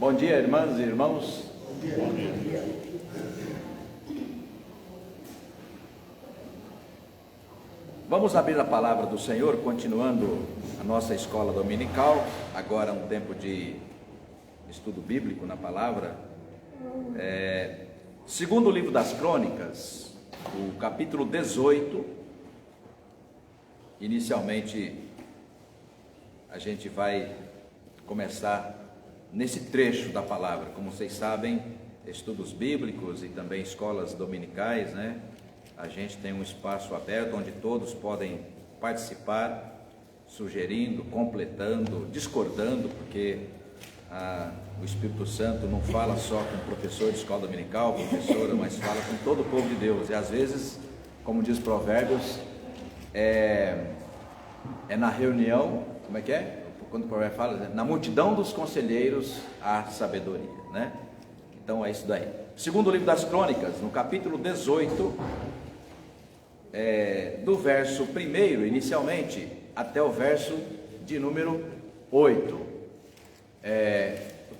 Bom dia, irmãs e irmãos. Bom dia. Vamos abrir a palavra do Senhor, continuando a nossa escola dominical. Agora um tempo de estudo bíblico na palavra. Segundo o livro das Crônicas, o capítulo 18. Inicialmente, a gente vai começar nesse trecho da palavra. Como vocês sabem, estudos bíblicos e também escolas dominicais, né? A gente tem um espaço aberto onde todos podem participar, sugerindo, completando, discordando, porque o Espírito Santo não fala só com o professor de escola dominical, professora, mas fala com todo o povo de Deus. E às vezes, como diz Provérbios, é na reunião, como é que é? Quando o provérbio fala, na multidão dos conselheiros há sabedoria, né? Então é isso daí. Segundo o livro das Crônicas, no capítulo 18, do verso 1, inicialmente, até o verso de número 8.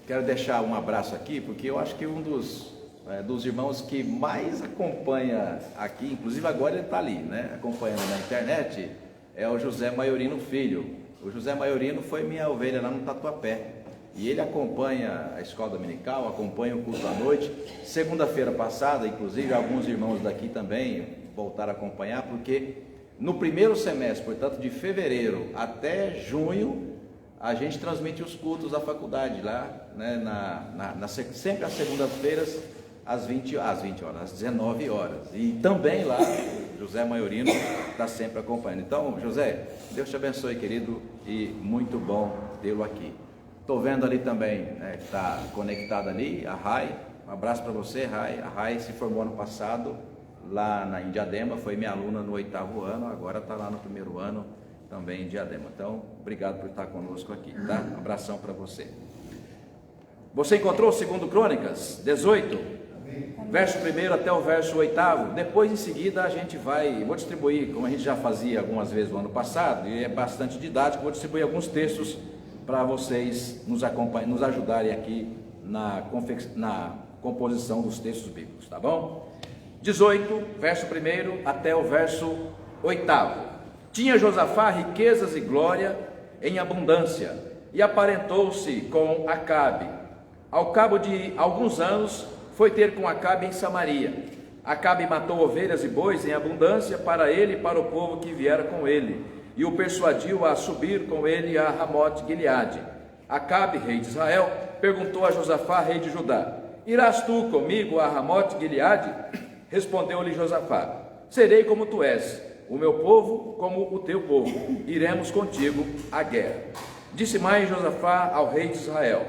Quero deixar um abraço aqui, porque eu acho que um dos irmãos que mais acompanha aqui, inclusive agora ele está ali, né? Acompanhando na internet, é o José Maiorino Filho. O José Maiorino foi minha ovelha lá no Tatuapé, e ele acompanha a escola dominical, acompanha o culto à noite. Segunda-feira passada, inclusive, alguns irmãos daqui também voltaram a acompanhar, porque no primeiro semestre, portanto de fevereiro até junho, a gente transmite os cultos da faculdade lá, né, sempre às segundas-feiras, às 20 horas, às 19 horas, e também lá, José Maiorino está sempre acompanhando. Então, José, Deus te abençoe, querido, e muito bom tê-lo aqui. Estou vendo ali também, né, que está conectado ali, a Rai. Um abraço para você, Rai. A Rai se formou ano passado lá em Diadema, foi minha aluna no 8º ano, agora está lá no 1º ano também em Diadema. Então, obrigado por estar conosco aqui, tá? Um abração para você. Você encontrou o segundo Crônicas 18? Verso 1 até o verso 8. Depois, em seguida, vou distribuir, como a gente já fazia algumas vezes no ano passado, e é bastante didático, vou distribuir alguns textos para vocês nos ajudarem aqui na composição dos textos bíblicos, tá bom? 18, verso 1 até o verso 8. Tinha Josafá riquezas e glória em abundância, e aparentou-se com Acabe. Ao cabo de alguns anos, foi ter com Acabe em Samaria. Acabe matou ovelhas e bois em abundância para ele e para o povo que viera com ele, e o persuadiu a subir com ele a Ramote-Gileade. Acabe, rei de Israel, perguntou a Josafá, rei de Judá: irás tu comigo a Ramote-Gileade? Respondeu-lhe Josafá: serei como tu és, o meu povo como o teu povo, iremos contigo à guerra. Disse mais Josafá ao rei de Israel: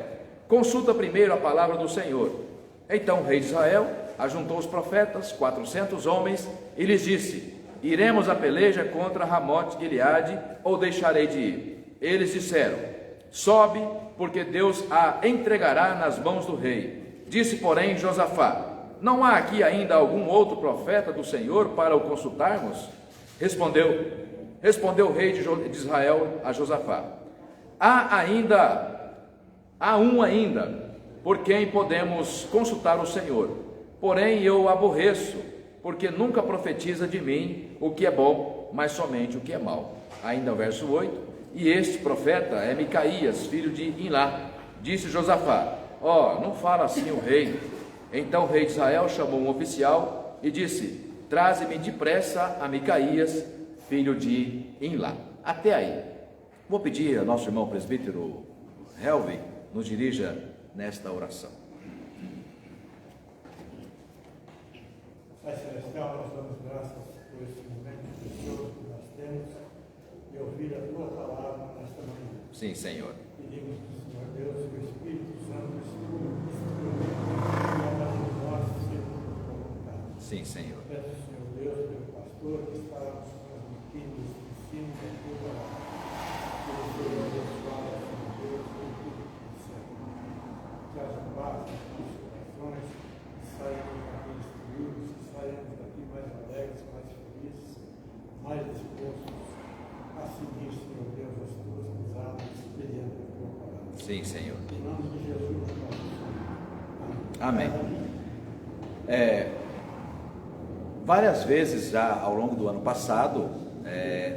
consulta primeiro a palavra do Senhor. Então o rei de Israel ajuntou os profetas, 400 homens, e lhes disse: iremos à peleja contra Ramote-Gileade, ou deixarei de ir? Eles disseram: sobe, porque Deus a entregará nas mãos do rei. Disse, porém, Josafá: não há aqui ainda algum outro profeta do Senhor para o consultarmos? Respondeu o rei de Israel a Josafá: há um ainda, por quem podemos consultar o Senhor, porém eu o aborreço, porque nunca profetiza de mim o que é bom, mas somente o que é mau. Ainda o verso 8, e este profeta é Micaías, filho de Imlá. Disse Josafá: não fala assim o rei. Então o rei de Israel chamou um oficial e disse: traze-me depressa a Micaías, filho de Imlá. Até aí. Vou pedir ao nosso irmão presbítero Helvin nos dirija nesta oração. Pai Celestial, nós damos graças por esse momento precioso que nós temos e ouvir a Tua palavra nesta manhã. Sim, Senhor. Pedimos, Senhor Deus, que o Espírito Santo instrua de nós sempre por tua vontade. Sim, Senhor. Peço, Senhor Deus, pelo pastor que está nos transmitindo esse ensino da Tua palavra. Que ele seja abençoado, Senhor Deus, por tudo que recebe. Que haja paz nos nossos corações, que saímos daqui destruídos, que saímos daqui mais alegres, mais felizes, mais dispostos a seguir, Senhor Deus, as Tuas pisadas, mediante a Tua palavra. Sim, Senhor. Em nome de Jesus. Amém. Várias vezes já ao longo do ano passado,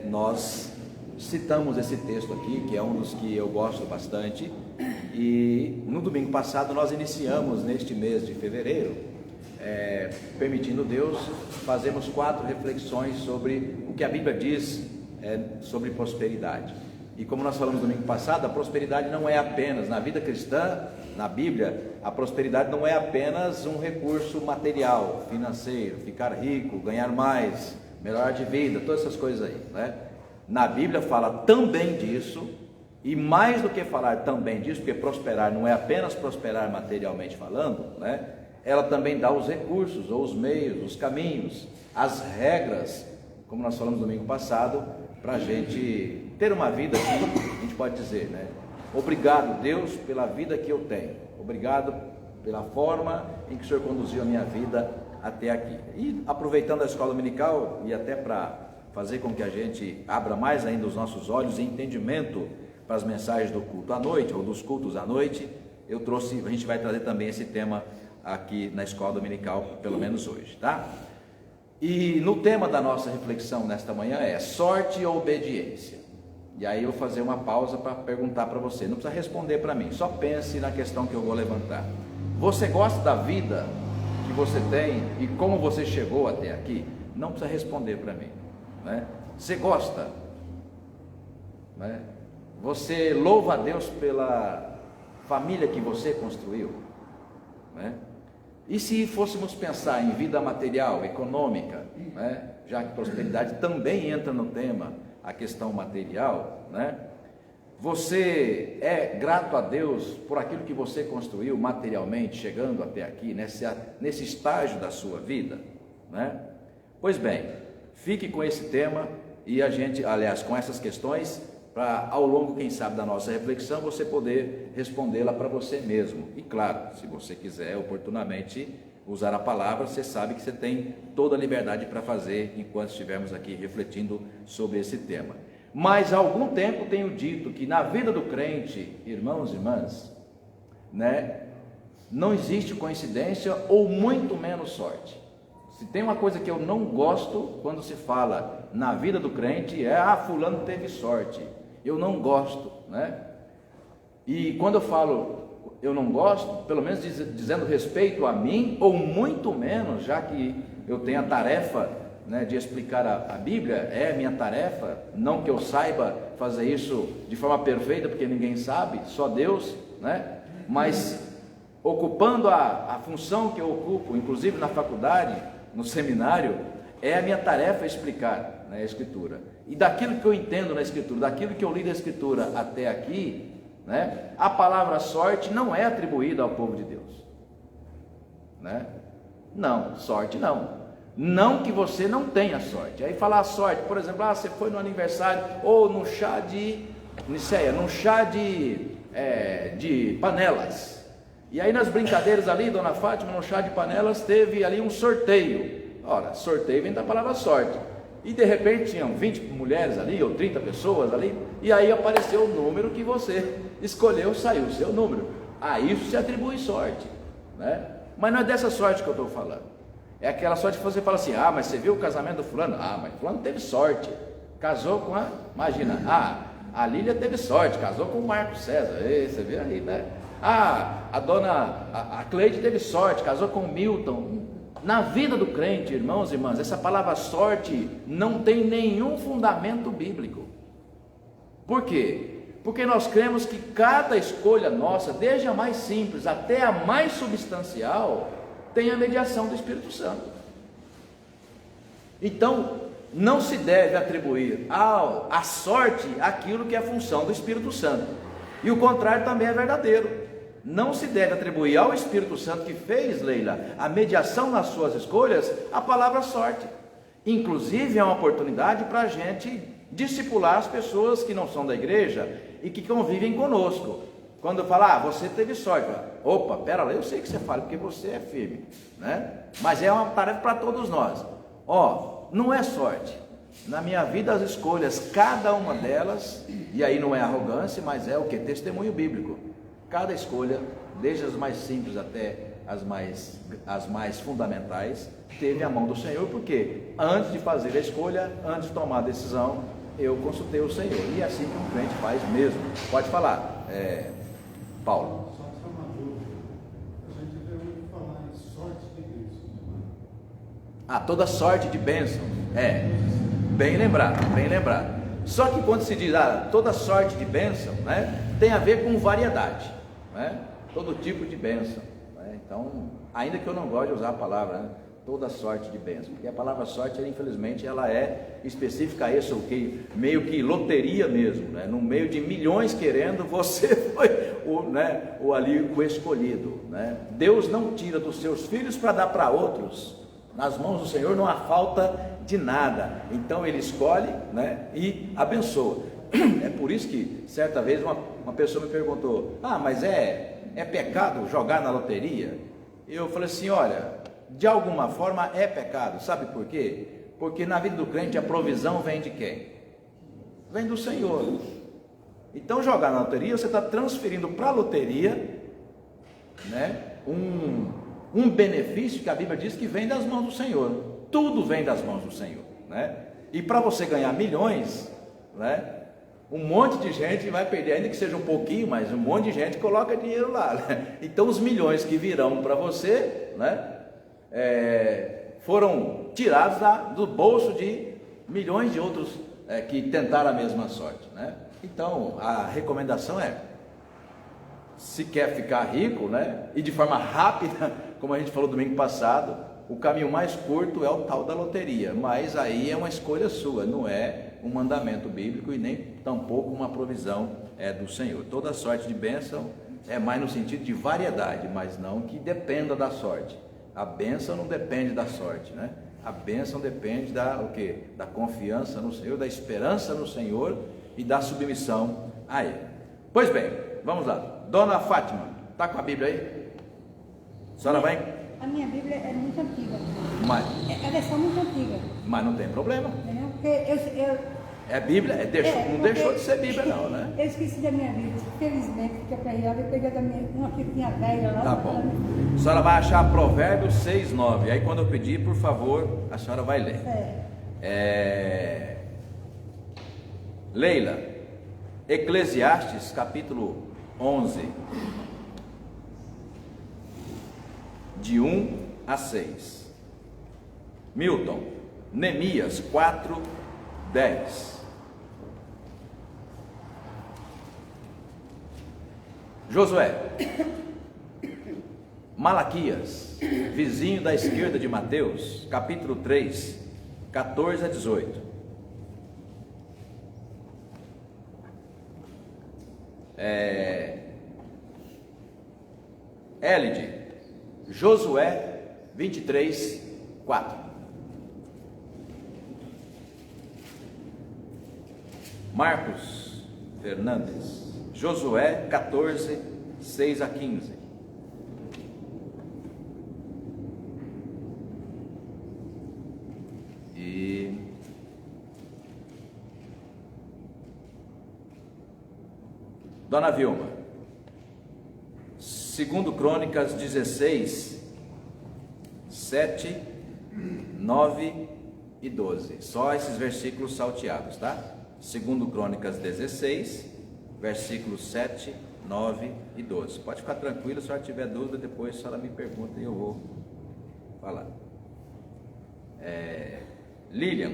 nós citamos esse texto aqui, que é um dos que eu gosto bastante, e no domingo passado nós iniciamos neste mês de fevereiro, permitindo Deus, fazemos 4 reflexões sobre o que a Bíblia diz sobre prosperidade. E como nós falamos no domingo passado, a prosperidade não é apenas, na vida cristã, na Bíblia, a prosperidade não é apenas um recurso material, financeiro, ficar rico, ganhar mais, melhorar de vida, todas essas coisas aí, né? Na Bíblia fala também disso, e mais do que falar também disso, porque prosperar não é apenas prosperar materialmente falando, né? Ela também dá os recursos, ou os meios, os caminhos, as regras, como nós falamos no domingo passado, para a gente ter uma vida que a gente pode dizer, né? Obrigado, Deus, pela vida que eu tenho. Obrigado pela forma em que o Senhor conduziu a minha vida até aqui. E aproveitando a escola dominical, e até para fazer com que a gente abra mais ainda os nossos olhos e entendimento para as mensagens do culto à noite, ou dos cultos à noite, a gente vai trazer também esse tema aqui na escola dominical, pelo menos hoje, tá? E no tema da nossa reflexão nesta manhã é sorte ou obediência. E aí eu vou fazer uma pausa para perguntar para você, não precisa responder para mim, só pense na questão que eu vou levantar. Você gosta da vida que você tem e como você chegou até aqui? Não precisa responder para mim, né? Você gosta, né? Você louva a Deus pela família que você construiu, né? E se fôssemos pensar em vida material, econômica, né? Já que prosperidade também entra no tema, a questão material, né? Você é grato a Deus por aquilo que você construiu materialmente, chegando até aqui, nesse estágio da sua vida, né? Pois bem, fique com esse tema e a gente, aliás, com essas questões, para ao longo, quem sabe, da nossa reflexão, você poder respondê-la para você mesmo. E claro, se você quiser oportunamente usar a palavra, você sabe que você tem toda a liberdade para fazer enquanto estivermos aqui refletindo sobre esse tema. Mas há algum tempo tenho dito que na vida do crente, irmãos e irmãs, né, não existe coincidência ou muito menos sorte. Se tem uma coisa que eu não gosto quando se fala na vida do crente é fulano teve sorte. Eu não gosto, né? E quando eu falo eu não gosto, pelo menos dizendo respeito a mim, ou muito menos, já que eu tenho a tarefa, né, de explicar a Bíblia, é minha tarefa, não que eu saiba fazer isso de forma perfeita, porque ninguém sabe, só Deus, né? Mas ocupando a função que eu ocupo, inclusive na faculdade, no seminário, é a minha tarefa explicar, né, a Escritura. E daquilo que eu entendo na Escritura, daquilo que eu li da Escritura até aqui, né, a palavra sorte não é atribuída ao povo de Deus, né? Não, sorte não. Não que você não tenha sorte. Aí falar sorte, por exemplo, você foi no aniversário ou no chá de panelas. E aí nas brincadeiras ali, Dona Fátima, no chá de panelas, teve ali um sorteio. Ora, sorteio vem da palavra sorte. E de repente tinham 20 mulheres ali, ou 30 pessoas ali, e aí apareceu o número que você escolheu, saiu o seu número. A isso se atribui sorte, né? Mas não é dessa sorte que eu estou falando. É aquela sorte que você fala assim, mas você viu o casamento do fulano? Mas fulano teve sorte, casou com imagina, a Lília teve sorte, casou com o Marco César, você vê aí, né? A Cleide teve sorte, casou com o Milton. Na vida do crente, irmãos e irmãs, essa palavra sorte não tem nenhum fundamento bíblico. Por quê? Porque nós cremos que cada escolha nossa, desde a mais simples até a mais substancial, tem a mediação do Espírito Santo. Então, não se deve atribuir à sorte aquilo que é função do Espírito Santo. E o contrário também é verdadeiro. Não se deve atribuir ao Espírito Santo que fez, Leila, a mediação nas suas escolhas, a palavra sorte. Inclusive é uma oportunidade para a gente discipular as pessoas que não são da igreja e que convivem conosco. Quando fala, você teve sorte, opa, pera lá, eu sei que você fala, porque você é firme, né? Mas é uma tarefa para todos nós. Não é sorte, Na minha vida as escolhas, cada uma delas, e aí não é arrogância, mas é o que? Testemunho bíblico. Cada escolha, desde as mais simples até as mais fundamentais, teve a mão do Senhor, porque antes de fazer a escolha, antes de tomar a decisão, eu consultei o Senhor. E é assim que um crente faz mesmo. Pode falar, Paulo. Só uma dúvida. A gente vê muito falar em sorte de bênção. Toda sorte de bênção. Bem lembrado, bem lembrado. Só que quando se diz toda sorte de bênção, né, tem a ver com variedade, né? Todo tipo de bênção, né? Então, ainda que eu não goste de usar a palavra, né, toda sorte de bênção, porque a palavra sorte, infelizmente, ela é específica a isso, que meio que loteria mesmo, né? No meio de milhões querendo, você foi o escolhido, né? Deus não tira dos seus filhos para dar para outros. Nas mãos do Senhor não há falta de nada, então Ele escolhe, né, e abençoa. É por isso que certa vez uma pessoa me perguntou: mas é pecado jogar na loteria? Eu falei assim: olha, de alguma forma é pecado, sabe por quê? Porque na vida do crente a provisão vem de quem? Vem do Senhor. Então jogar na loteria, você está transferindo para a loteria, né, um benefício que a Bíblia diz que vem das mãos do Senhor. Tudo vem das mãos do Senhor, né? E para você ganhar milhões, né, um monte de gente vai perder, ainda que seja um pouquinho, mas um monte de gente coloca dinheiro lá, né? Então os milhões que virão para você, né, foram tirados do bolso de milhões de outros que tentaram a mesma sorte, né? Então a recomendação se quer ficar rico, né, e de forma rápida, como a gente falou domingo passado, o caminho mais curto é o tal da loteria, mas aí é uma escolha sua, não é um mandamento bíblico e nem tampouco uma provisão do Senhor. Toda sorte de bênção é mais no sentido de variedade, mas não que dependa da sorte. A bênção não depende da sorte, né? A bênção depende da confiança no Senhor, da esperança no Senhor e da submissão a Ele. Pois bem, vamos lá. Dona Fátima, está com a Bíblia aí? A senhora vai? A minha Bíblia é muito antiga. Mas, É a versão muito antiga. mas não tem problema. Entendeu? Porque eu É Bíblia, não deixou de ser Bíblia não, né? Eu esqueci da minha Bíblia. Felizmente, fiquei aperreada e peguei da minha, uma que tinha velha lá. Tá bom. A senhora vai achar Provérbios 6:9. Aí quando eu pedir, por favor, a senhora vai ler. Leila, Eclesiastes capítulo 11, de 1 a 6. Milton, Neemias 4:10. Josué, Malaquias, vizinho da esquerda de Mateus, capítulo 3, 14 a 18. Élide, Josué 23, 4. Marcos Fernandes, Josué 14, 6 a 15. E Dona Vilma, segundo Crônicas 16, 7, 9 e 12. Só esses versículos salteados, tá? Segundo Crônicas 16, versículos 7, 9 e 12. Pode ficar tranquilo, se a senhora tiver dúvida, depois a senhora me pergunta e eu vou falar. Lilian,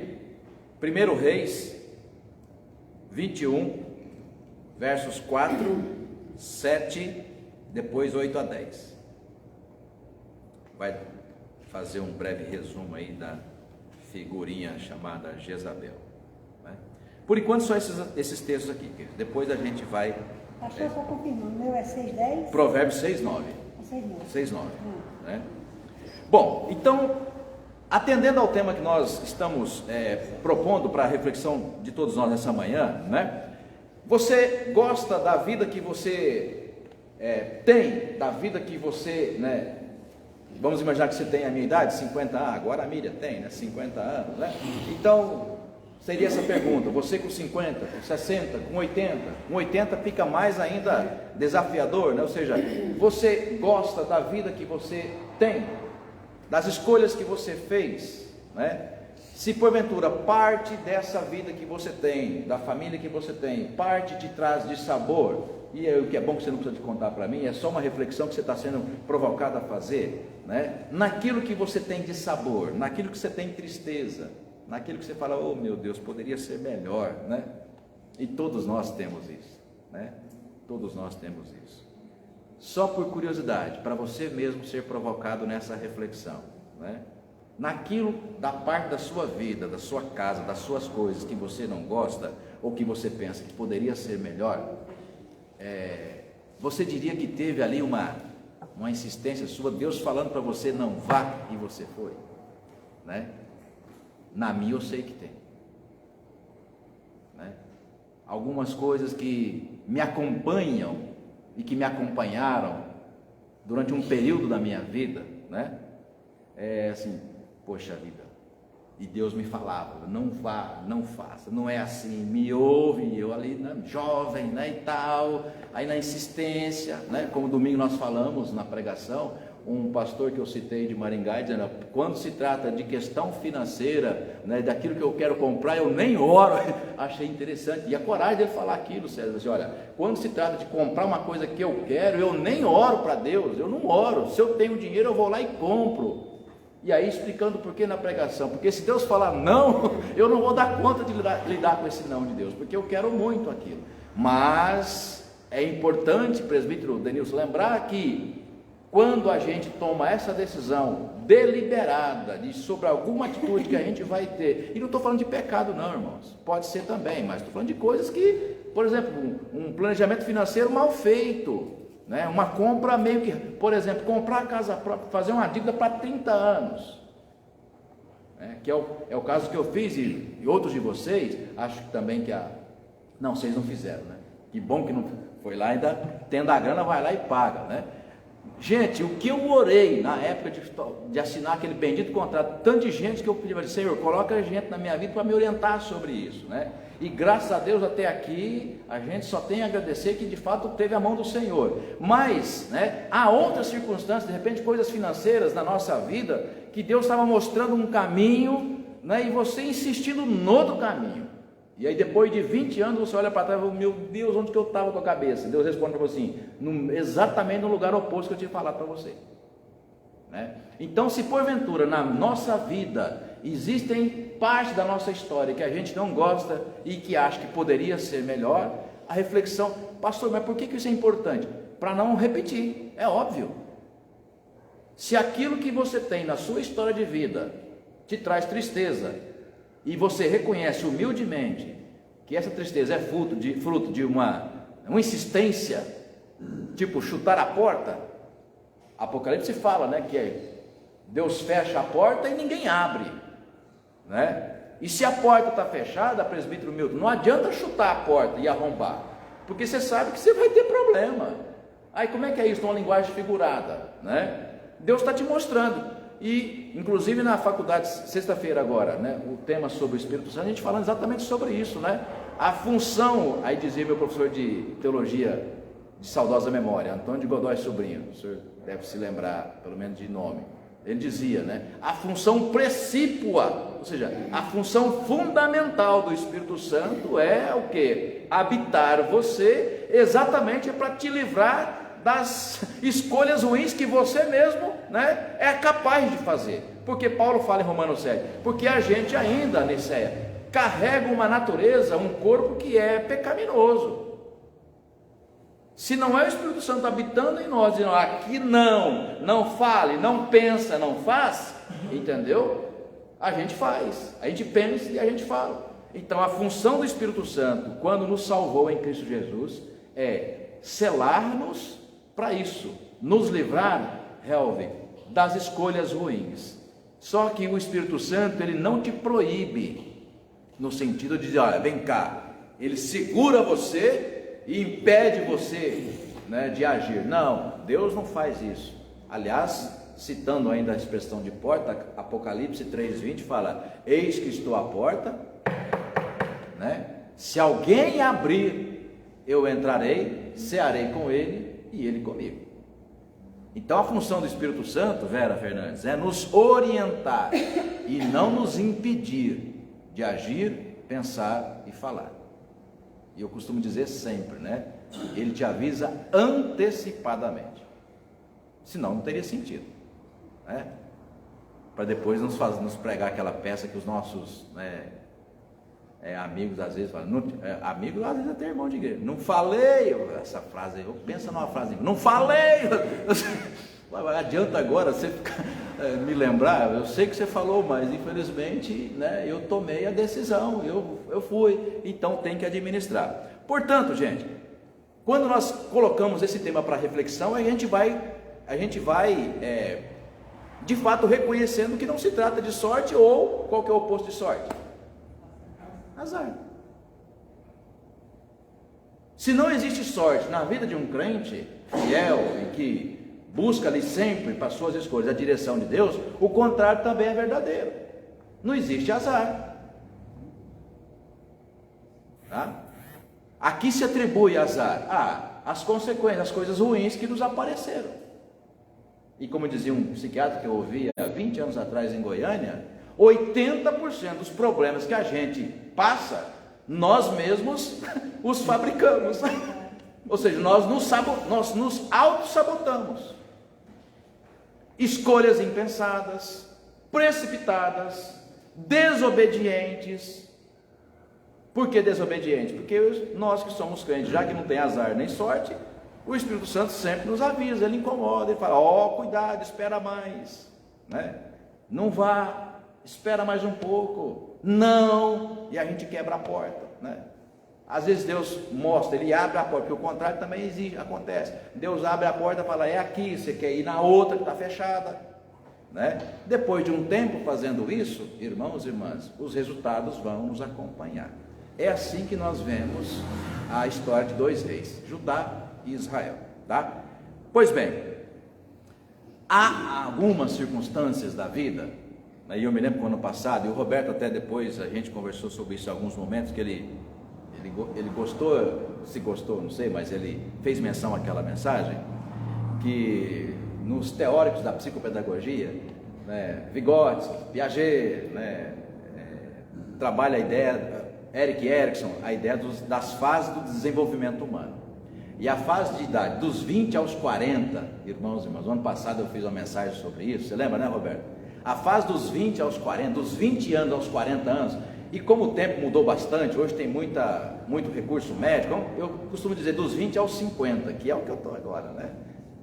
1 Reis 21, versos 4, 7, depois 8 a 10. Vai fazer um breve resumo aí da figurinha chamada Jezabel, né? Por enquanto só esses textos aqui, querido. Depois a gente vai... Pastor, só confirmando, o meu é 6:10? Provérbios 6:9. 6:9, né? Bom, então, atendendo ao tema que nós estamos propondo para a reflexão de todos nós nessa manhã, né? Você gosta da vida que você tem, da vida que você, né? Vamos imaginar que você tem a minha idade, 50 anos, agora a Miriam tem, né? 50 anos, né? Então, Seria essa pergunta. Você com 50, com 60, com 80. Com 80 fica mais ainda desafiador, né? Ou seja, você gosta da vida que você tem, das escolhas que você fez, né? Se porventura parte dessa vida que você tem, da família que você tem, parte te traz de sabor, e o que é bom que você não precisa de contar para mim, é só uma reflexão que você está sendo provocado a fazer, né? Naquilo que você tem de sabor, naquilo que você tem de tristeza, naquilo que você fala, oh meu Deus, poderia ser melhor, né? E todos nós temos isso, né? Todos nós temos isso. Só por curiosidade, para você mesmo ser provocado nessa reflexão, né? Naquilo da parte da sua vida, da sua casa, das suas coisas que você não gosta, ou que você pensa que poderia ser melhor, você diria que teve ali uma insistência sua, Deus falando para você, não vá, e você foi, né? Na minha eu sei que tem, né? Algumas coisas que me acompanham e que me acompanharam durante um período da minha vida, né? Assim, poxa vida, e Deus me falava, não vá, não faça, não é assim, me ouve, e eu ali, né, jovem, né, e tal, aí na insistência, né, como domingo nós falamos na pregação, um pastor que eu citei de Maringá, dizendo, quando se trata de questão financeira, né, daquilo que eu quero comprar, eu nem oro. Achei interessante, e a coragem dele falar aquilo, César, assim, olha, quando se trata de comprar uma coisa que eu quero, eu nem oro para Deus, eu não oro, se eu tenho dinheiro eu vou lá e compro. E aí explicando por que na pregação, porque se Deus falar não, eu não vou dar conta de lidar com esse não de Deus, porque eu quero muito aquilo. Mas é importante, presbítero Denilson, lembrar que quando a gente toma essa decisão deliberada sobre alguma atitude que a gente vai ter, e não estou falando de pecado não, irmãos, pode ser também, mas estou falando de coisas que, por exemplo, um planejamento financeiro mal feito, né? Uma compra meio que, por exemplo, comprar a casa própria, fazer uma dívida para 30 anos, né? Que é o caso que eu fiz, e outros de vocês, acho que também que não, vocês não fizeram, né? Que bom que não foi lá, ainda tendo a grana, vai lá e paga, né? Gente, o que eu orei na época de assinar aquele bendito contrato, tanto de gente que eu pedi para Deus, Senhor, coloca gente na minha vida para me orientar sobre isso, né? E graças a Deus até aqui, a gente só tem a agradecer que de fato teve a mão do Senhor. Mas, né, há outras circunstâncias, de repente coisas financeiras na nossa vida, que Deus estava mostrando um caminho, né, e você insistindo no outro caminho. E aí depois de 20 anos você olha para trás e fala, meu Deus, onde que eu estava com a cabeça? Deus responde para você assim, exatamente no lugar oposto que eu tinha falado para você, né? Então, se porventura na nossa vida existem partes da nossa história que a gente não gosta e que acha que poderia ser melhor, a reflexão, pastor, mas por que isso é importante? Para não repetir, é óbvio. Se aquilo que você tem na sua história de vida te traz tristeza, e você reconhece humildemente que essa tristeza é fruto de uma insistência, tipo chutar a porta, Apocalipse fala, né, que Deus fecha a porta e ninguém abre, né? E se a porta está fechada, presbítero Milton, não adianta chutar a porta e arrombar, porque você sabe que você vai ter problema. Aí como é que é isso, uma linguagem figurada, né? Deus está te mostrando. E, inclusive, na faculdade, sexta-feira agora, né, o tema sobre o Espírito Santo, a gente falando exatamente sobre isso, né? A função, aí dizia meu professor de teologia de saudosa memória, Antônio de Godoy Sobrinho, o senhor deve se lembrar, pelo menos de nome, ele dizia, né? A função precípua, ou seja, a função fundamental do Espírito Santo é o quê? Habitar você, exatamente para te livrar das escolhas ruins que você mesmo, né, é capaz de fazer. Porque Paulo fala em Romanos 7, porque a gente ainda, Niceia, carrega uma natureza, um corpo que é pecaminoso. Se não é o Espírito Santo habitando em nós, dizendo, aqui não fale, não pensa, não faz, entendeu? A gente faz, a gente pensa e a gente fala. Então a função do Espírito Santo, quando nos salvou em Cristo Jesus, é selar-nos para isso, nos livrar, Helvin, das escolhas ruins. Só que o Espírito Santo, ele não te proíbe, no sentido de dizer, olha, vem cá, ele segura você e impede você, né, de agir. Não, Deus não faz isso. Aliás, citando ainda a expressão de porta, Apocalipse 3:20 fala, eis que estou à porta né? Se alguém abrir, eu entrarei, cearei com ele e ele comigo. Então a função do Espírito Santo, Vera Fernandes, é nos orientar e não nos impedir de agir, pensar e falar. E eu costumo dizer sempre, né? Ele te avisa antecipadamente. Senão não teria sentido, né? Para depois nos pregar aquela peça que os nossos, né, amigos às vezes falam, amigo às vezes até irmão de igreja, não falei, essa frase, eu penso numa frase, não falei, adianta agora você ficar, me lembrar, eu sei que você falou, mas infelizmente, né, eu tomei a decisão, eu fui, então tem que administrar. Portanto, gente, quando nós colocamos esse tema para reflexão, a gente vai de fato reconhecendo que não se trata de sorte, ou qual que é o oposto de sorte? Azar. Se não existe sorte na vida de um crente fiel e que busca ali sempre para suas escolhas a direção de Deus, o contrário também é verdadeiro. Não existe azar. Tá? A que se atribui azar? As consequências, as coisas ruins que nos apareceram. E como dizia um psiquiatra que eu ouvi há 20 anos atrás em Goiânia, 80% dos problemas que a gente passa, nós mesmos os fabricamos. Ou seja, nós nos auto-sabotamos. Escolhas impensadas, precipitadas, desobedientes. Por que desobedientes? Porque nós que somos crentes, já que não tem azar nem sorte, o Espírito Santo sempre nos avisa, ele incomoda, ele fala, cuidado, espera mais, né? Não vá, espera mais um pouco, não, e a gente quebra a porta, né? Às vezes Deus mostra, ele abre a porta, porque o contrário também existe, acontece, Deus abre a porta e fala, é aqui, você quer ir na outra que está fechada, né? Depois de um tempo fazendo isso, irmãos e irmãs, os resultados vão nos acompanhar. É assim que nós vemos a história de 2 reis, Judá e Israel, tá? Pois bem, há algumas circunstâncias da vida, né, e eu me lembro que no ano passado, e o Roberto até depois, a gente conversou sobre isso em alguns momentos, que ele gostou, se gostou, não sei, mas ele fez menção àquela mensagem, que nos teóricos da psicopedagogia, né, Vygotsky, Piaget, né, trabalha a ideia, Erik Erikson, a ideia das fases do desenvolvimento humano. E a fase de idade dos 20 aos 40, irmãos e irmãs, no ano passado eu fiz uma mensagem sobre isso, você lembra, né, Roberto? A fase dos 20 aos 40, dos 20 anos aos 40 anos, e como o tempo mudou bastante, hoje tem muito recurso médico, eu costumo dizer dos 20 aos 50, que é o que eu estou agora, né?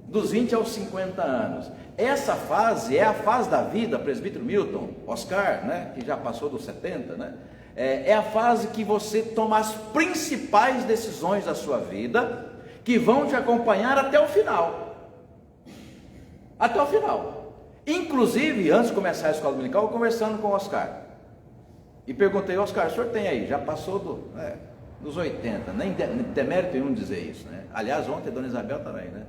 Dos 20 aos 50 anos. Essa fase é a fase da vida, presbítero Milton, Oscar, né, que já passou dos 70, né? É a fase que você toma as principais decisões da sua vida, que vão te acompanhar até o final. Até o final. Inclusive, antes de começar a escola dominical, eu conversando com o Oscar. E perguntei, Oscar, o senhor tem aí, já passou dos 80, nem tem mérito nenhum dizer isso, né? Aliás, ontem a dona Isabel também, né?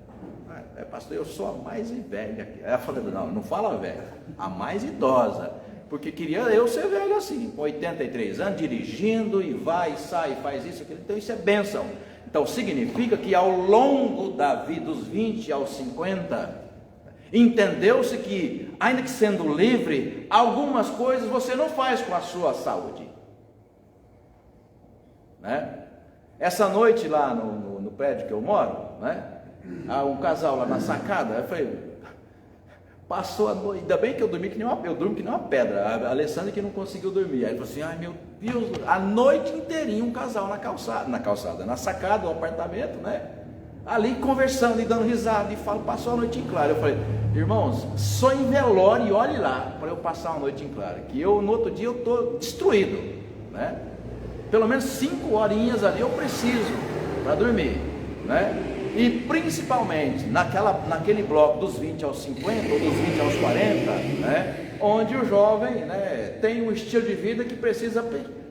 Pastor, eu sou a mais velha aqui. Ela falou, não fala velha, a mais idosa. Porque queria eu ser velho assim, com 83 anos, dirigindo e vai, sai, faz isso, aquilo. Então isso é bênção. Então significa que ao longo da vida, dos 20 aos 50, entendeu-se que, ainda que sendo livre, algumas coisas você não faz com a sua saúde, né? Essa noite lá no prédio que eu moro, né? Há um casal lá na sacada, eu falei, passou a noite, ainda bem que eu durmo que nem uma pedra, a Alessandra que não conseguiu dormir, aí ele falou assim, ai meu Deus, a noite inteirinha um casal na sacada do apartamento, né? Ali conversando e dando risada, e passou a noite em claro. Eu falei, irmãos, só em velório e olhe lá, para eu passar uma noite em claro, que no outro dia eu estou destruído, né? Pelo menos 5 horinhas ali eu preciso para dormir, né? E principalmente naquele bloco dos 20 aos 50, ou dos 20 aos 40, né, onde o jovem, né, tem um estilo de vida que precisa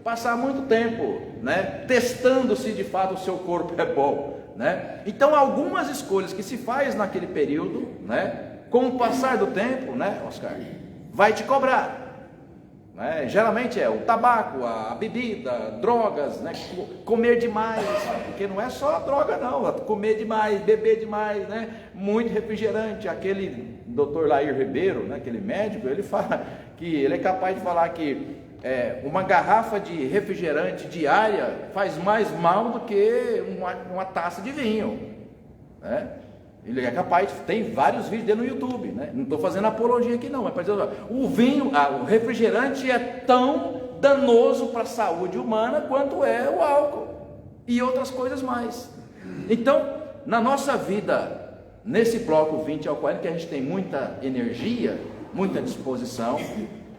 passar muito tempo, né, testando se de fato o seu corpo é bom, né? Então algumas escolhas que se faz naquele período, né, com o passar do tempo, né, Oscar, vai te cobrar, né? Geralmente é o tabaco, a bebida, drogas, né? Comer demais, porque não é só a droga não, comer demais, beber demais, né? Muito refrigerante. Aquele doutor Lair Ribeiro, né? Aquele médico, ele fala que ele é capaz de falar que uma garrafa de refrigerante diária faz mais mal do que uma taça de vinho, né? Ele é capaz, tem vários vídeos dele no YouTube, né? Não estou fazendo apologia aqui não, mas para dizer, o vinho, o refrigerante é tão danoso para a saúde humana quanto é o álcool e outras coisas mais. Então, na nossa vida, nesse bloco 20 ao 40, que a gente tem muita energia, muita disposição,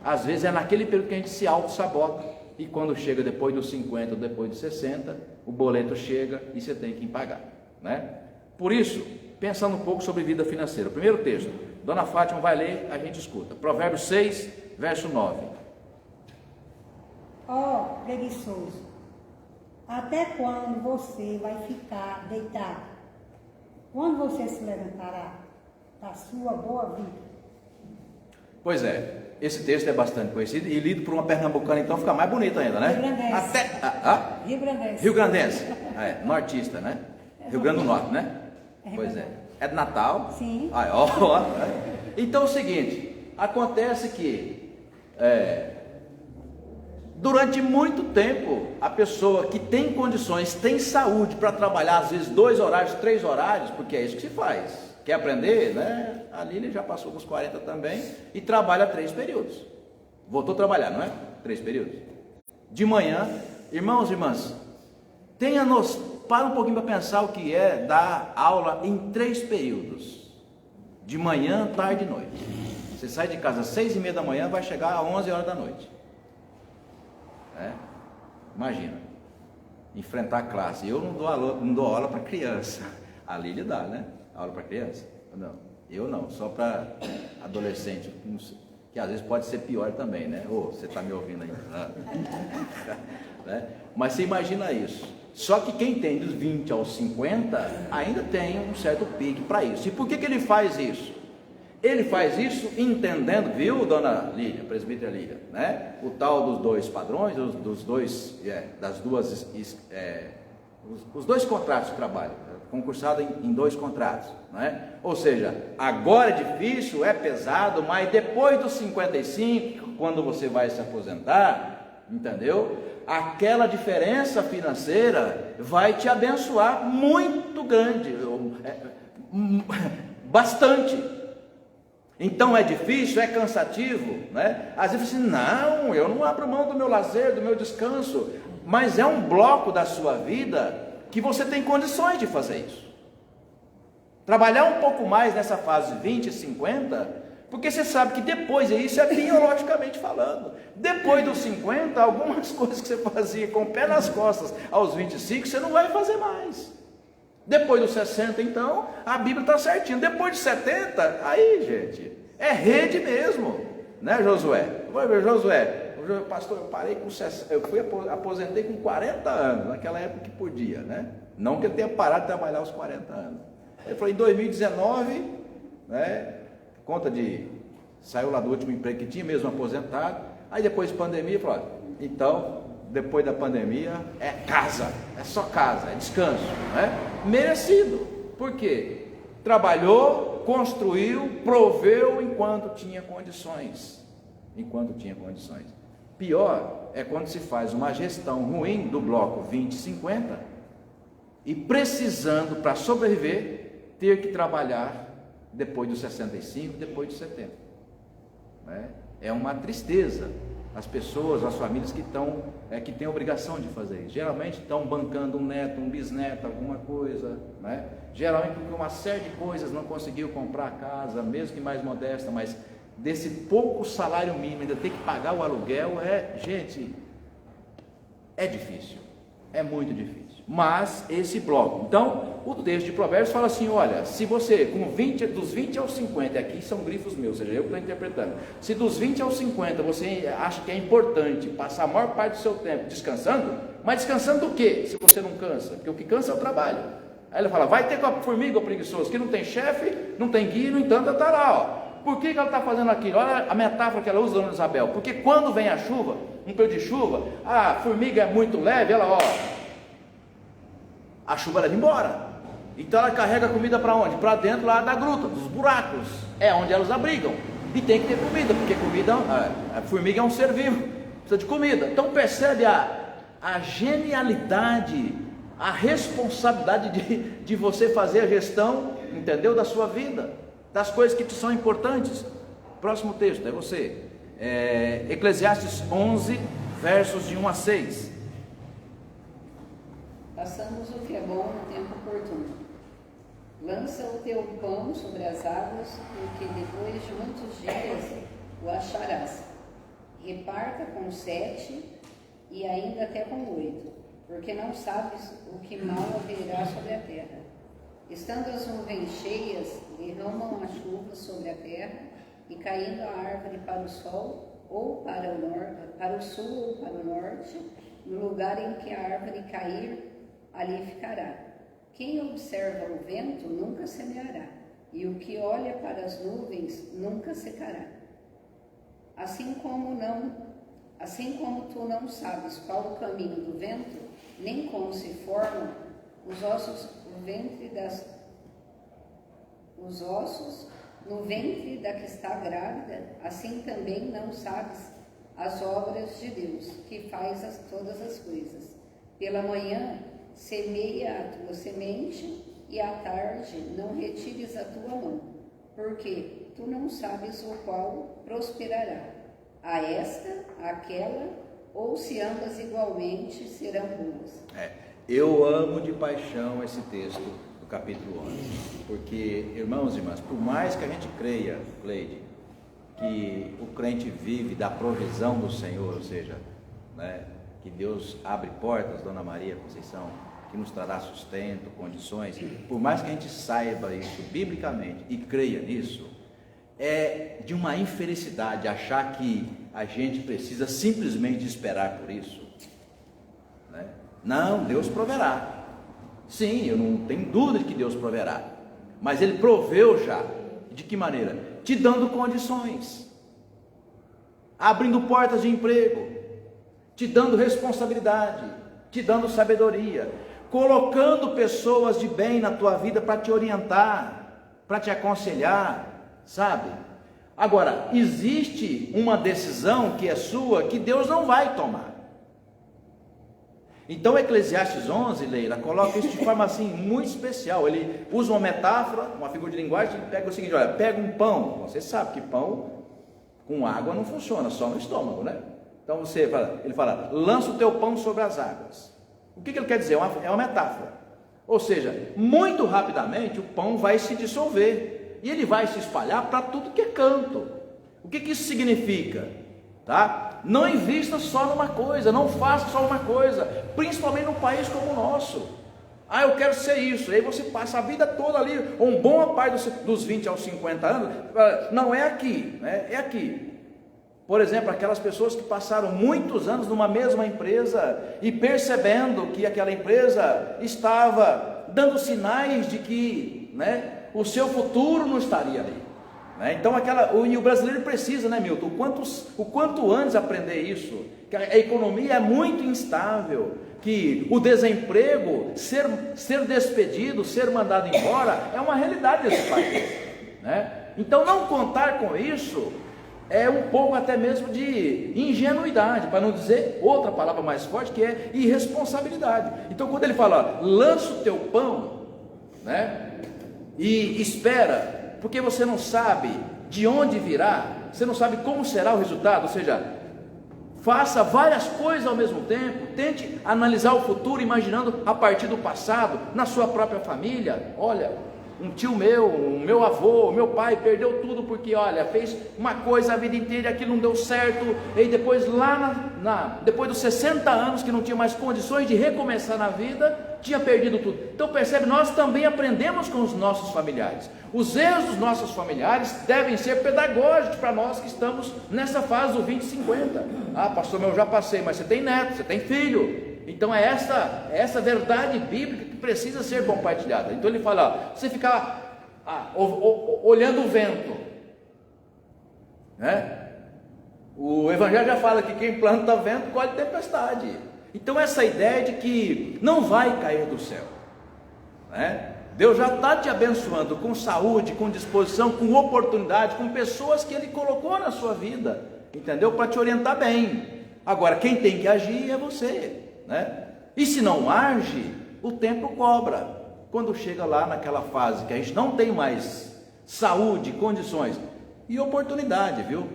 às vezes é naquele período que a gente se auto-sabota, e quando chega depois dos 50 ou depois dos 60, o boleto chega e você tem que pagar, né? Por isso, pensando um pouco sobre vida financeira, o primeiro texto, Dona Fátima vai ler, a gente escuta, Provérbios 6, verso 9. Ó, preguiçoso, até quando você vai ficar deitado? Quando você se levantará da sua boa vida? Pois é, esse texto é bastante conhecido e lido por uma pernambucana, então fica mais bonito ainda, né? Rio-Grandense. Rio-Grandense, nortista, né? Rio Grande do Norte, né? Pois é. É de Natal? Sim. Então é o seguinte, acontece que durante muito tempo a pessoa que tem condições, tem saúde para trabalhar às vezes 2 horários, 3 horários, porque é isso que se faz. Quer aprender, né? A Lília já passou dos 40 também e trabalha 3 períodos. Voltou a trabalhar, não é? 3 períodos. De manhã, irmãos e irmãs, para um pouquinho para pensar o que é dar aula em 3 períodos. De manhã, tarde e noite. Você sai de casa às 6h30 da manhã, vai chegar às 11 horas da noite. Imagina, enfrentar a classe. Eu não dou aula para criança. A Lília dá, né? Aula para criança? Não, eu não, só para adolescente, que às vezes pode ser pior também, né? Você está me ouvindo aí? Né? Mas você imagina isso. Só que quem tem dos 20 aos 50 ainda tem um certo pique para isso. E por que ele faz isso? Ele faz isso entendendo, viu, dona Lília, presbítera Lília, né? O tal dos 2 padrões, os 2 contratos de trabalho, concursado em 2 contratos, né? Ou seja, agora é difícil, é pesado, mas depois dos 55, quando você vai se aposentar, entendeu? Aquela diferença financeira vai te abençoar muito grande, bastante. Então é difícil, é cansativo, né? Às vezes você diz, não, eu não abro mão do meu lazer, do meu descanso, mas é um bloco da sua vida que você tem condições de fazer isso. Trabalhar um pouco mais nessa fase 20 e 50, porque você sabe que depois, isso é biologicamente falando, depois dos 50, algumas coisas que você fazia com o pé nas costas aos 25, você não vai fazer mais. Depois dos 60, então, a Bíblia está certinho. Depois de 70, aí, gente, é rede mesmo, né, Josué? Josué, pastor, eu parei com 60, aposentei com 40 anos, naquela época que podia, né? Não que eu tenha parado de trabalhar aos 40 anos. Ele falou, em 2019, né? Saiu lá do último emprego que tinha, mesmo aposentado. Aí depois de pandemia, falou, então, depois da pandemia, é casa, é só casa, é descanso, né? Merecido. Por quê? Trabalhou, construiu, proveu enquanto tinha condições. Pior é quando se faz uma gestão ruim do bloco 20 e 50 e precisando, para sobreviver, ter que trabalhar depois dos 65, depois dos 70. Né? É uma tristeza. As pessoas, as famílias que têm a obrigação de fazer isso, geralmente estão bancando um neto, um bisneto, alguma coisa, né? Geralmente porque uma série de coisas não conseguiu comprar a casa, mesmo que mais modesta, mas desse pouco salário mínimo ainda ter que pagar o aluguel, gente, é difícil, é muito difícil. Mas esse bloco, então o texto de Provérbios fala assim, olha, se você dos 20 aos 50, aqui são grifos meus, ou seja, eu que estou interpretando, se dos 20 aos 50 você acha que é importante passar a maior parte do seu tempo descansando, mas descansando do quê? Se você não cansa, porque o que cansa é o trabalho. Aí ele fala, vai ter com a formiga, o preguiçoso, que não tem chefe, não tem guia, no entanto está lá, Por que ela está fazendo aquilo? Olha a metáfora que ela usa, dona Isabel. Porque quando vem a chuva, um período de chuva, a formiga é muito leve, ela, ó, a chuva leva embora. Então ela carrega a comida para onde? Para dentro lá da gruta, dos buracos. É onde elas abrigam. E tem que ter comida, porque comida, a formiga é um ser vivo, precisa de comida. Então percebe a genialidade, a responsabilidade de você fazer a gestão, entendeu? Da sua vida, das coisas que te são importantes. Próximo texto, é você. Eclesiastes 11, versos de 1 a 6. Façamos o que é bom no tempo oportuno. Lança o teu pão sobre as águas, porque depois de muitos dias o acharás. Reparta com 7 e ainda até com 8, porque não sabes o que mal haverá sobre a terra. Estando as nuvens cheias, derramam a chuva sobre a terra, e caindo a árvore para o sol, ou para o norte, para o sul ou para o norte, no lugar em que a árvore cair, ali ficará. Quem observa o vento nunca semeará, e o que olha para as nuvens nunca secará. Assim como tu não sabes qual o caminho do vento, nem como se formam os ossos no ventre da que está grávida, assim também não sabes as obras de Deus, que faz todas as coisas. Pela manhã semeia a tua semente, e à tarde não retires a tua mão, porque tu não sabes o qual prosperará, a esta, aquela, ou se ambas igualmente serão boas. Eu amo de paixão esse texto do capítulo 11, porque, irmãos e irmãs, por mais que a gente creia, Cleide, que o crente vive da provisão do Senhor, ou seja, né, que Deus abre portas, Dona Maria Conceição, que nos trará sustento, condições, por mais que a gente saiba isso biblicamente e creia nisso, é de uma infelicidade achar que a gente precisa simplesmente esperar por isso, né? Não, Deus proverá. Sim, eu não tenho dúvida de que Deus proverá, mas Ele proveu já. De que maneira? Te dando condições, abrindo portas de emprego, te dando responsabilidade, te dando sabedoria, colocando pessoas de bem na tua vida para te orientar, para te aconselhar, sabe? Agora, existe uma decisão que é sua, que Deus não vai tomar. Então, Eclesiastes 11, Leila, coloca isso de forma assim, muito especial. Ele usa uma metáfora, uma figura de linguagem, ele pega o seguinte, olha, pega um pão, você sabe que pão com água não funciona, só no estômago, né? Então, ele fala, lança o teu pão sobre as águas. O que ele quer dizer? É uma metáfora. Ou seja, muito rapidamente o pão vai se dissolver e ele vai se espalhar para tudo que é canto. O que isso significa? Tá? Não invista só numa coisa, não faça só uma coisa, principalmente num país como o nosso. Eu quero ser isso. Aí você passa a vida toda ali, uma boa parte dos 20 aos 50 anos, não é aqui, né? É aqui. Por exemplo, aquelas pessoas que passaram muitos anos numa mesma empresa e percebendo que aquela empresa estava dando sinais de que, né, o seu futuro não estaria ali, né? Então e o brasileiro precisa, né, Milton, o quanto antes aprender isso, que a economia é muito instável, que o desemprego, ser despedido, ser mandado embora, é uma realidade desse país, né? Então não contar com isso é um pouco até mesmo de ingenuidade, para não dizer outra palavra mais forte, que é irresponsabilidade. Então quando ele fala, lança o teu pão, né, e espera, porque você não sabe de onde virá, você não sabe como será o resultado, ou seja, faça várias coisas ao mesmo tempo, tente analisar o futuro, imaginando a partir do passado, na sua própria família. Olha, um tio meu, o meu avô, o meu pai perdeu tudo porque, olha, fez uma coisa a vida inteira e aquilo não deu certo, e depois depois dos 60 anos que não tinha mais condições de recomeçar na vida, tinha perdido tudo. Então percebe, nós também aprendemos com os nossos familiares. Os erros dos nossos familiares devem ser pedagógicos para nós que estamos nessa fase do 20 e 50. Pastor, eu já passei, mas você tem neto, você tem filho. Então é essa verdade bíblica que precisa ser compartilhada. Então ele fala, você ficar olhando o vento, né? O Evangelho já fala que quem planta vento colhe tempestade. Então essa ideia de que não vai cair do céu, né? Deus já está te abençoando com saúde, com disposição, com oportunidade, com pessoas que Ele colocou na sua vida, entendeu? Para te orientar bem. Agora, quem tem que agir é você, né? E se não age, o tempo cobra. Quando chega lá naquela fase que a gente não tem mais saúde, condições e oportunidade, viu?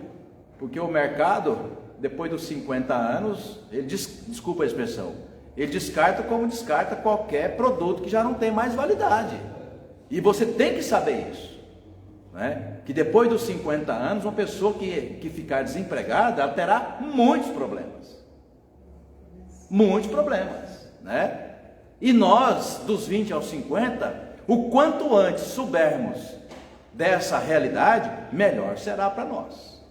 Porque o mercado, depois dos 50 anos, ele desculpa a expressão, ele descarta como descarta qualquer produto que já não tem mais validade. E você tem que saber isso, né? Que depois dos 50 anos, uma pessoa que ficar desempregada, ela terá muitos problemas. Muitos problemas, né? E nós, dos 20 aos 50, o quanto antes soubermos dessa realidade, melhor será para nós.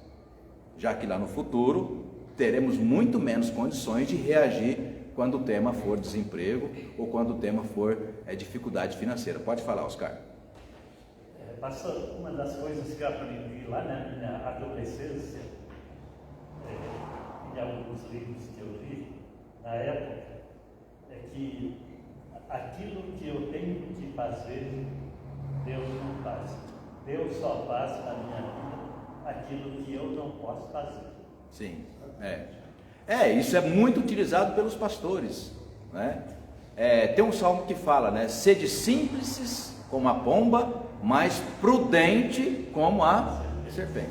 Já que lá no futuro, teremos muito menos condições de reagir quando o tema for desemprego ou quando o tema for dificuldade financeira. Pode falar, Oscar. Pastor, uma das coisas que eu aprendi lá na minha adolescência, em alguns livros que eu li na época, é que aquilo que eu tenho que fazer, Deus não faz. Deus só faz na minha vida aquilo que eu não posso fazer. Sim, isso é muito utilizado pelos pastores, né? Tem um salmo que fala, né? Sede simples como a pomba, mas prudente como a serpente.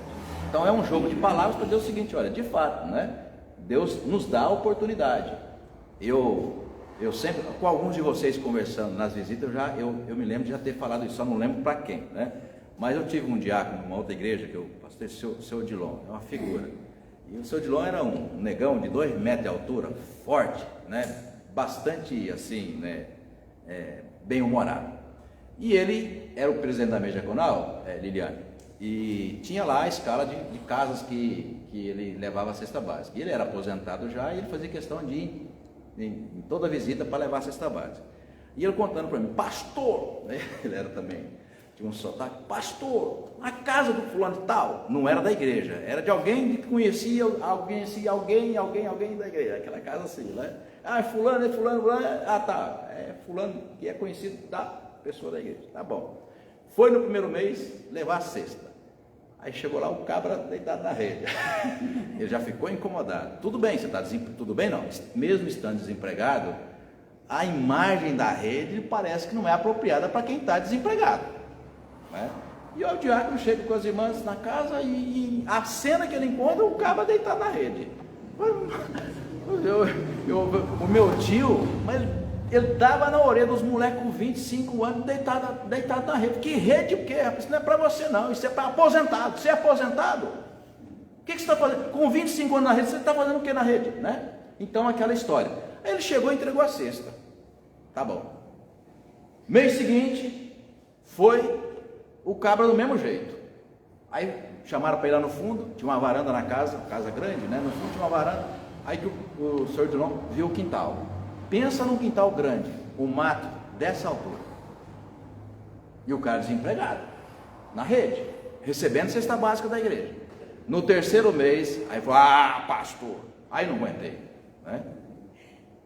Então é um jogo de palavras para dizer o seguinte: olha, de fato, né? Deus nos dá a oportunidade. Eu sempre, com alguns de vocês conversando nas visitas, eu me lembro de já ter falado isso, só não lembro para quem, né? Mas eu tive um diácono numa outra igreja, que eu pastor o seu Odilon, é uma figura. E o seu Odilon era um negão de 2 metros de altura, forte, né? Bastante assim, né? Bem-humorado. E ele era o presidente da mesa diaconal, Liliane, e tinha lá a escala de casas que ele levava a cesta básica. E ele era aposentado já, e ele fazia questão de ir em toda visita para levar a cesta básica. E ele contando para mim: pastor, né? Ele era também, tinha um sotaque: pastor, a casa do fulano de tal, não era da igreja, era de alguém que conhecia alguém da igreja, aquela casa assim, né? Fulano, tá, fulano que é conhecido da pessoa da igreja, tá bom. Foi no primeiro mês levar a cesta, aí chegou lá o cabra deitado na rede. Ele já ficou incomodado. Tudo bem, você está desempregado? Tudo bem, não, mesmo estando desempregado, a imagem da rede parece que não é apropriada para quem está desempregado, né? E o diácono chega com as irmãs na casa e a cena que ele encontra, o cabra deitado na rede. O meu tio, mas ele dava na orelha dos moleques com 25 anos deitado na rede. Que rede o quê? Isso não é para você não, isso é para aposentado. Você é aposentado? O que você está fazendo? Com 25 anos na rede, você está fazendo o que na rede, né? Então aquela história. Aí ele chegou e entregou a cesta. Tá bom. Mês seguinte, foi o cabra do mesmo jeito. Aí chamaram para ir lá no fundo, tinha uma varanda na casa grande, né? No fundo tinha uma varanda. Aí que o senhor Dilon viu o quintal. Pensa num quintal grande, um mato dessa altura. E o cara desempregado, na rede, recebendo cesta básica da igreja. No terceiro mês, aí falou: pastor, aí não aguentei, né?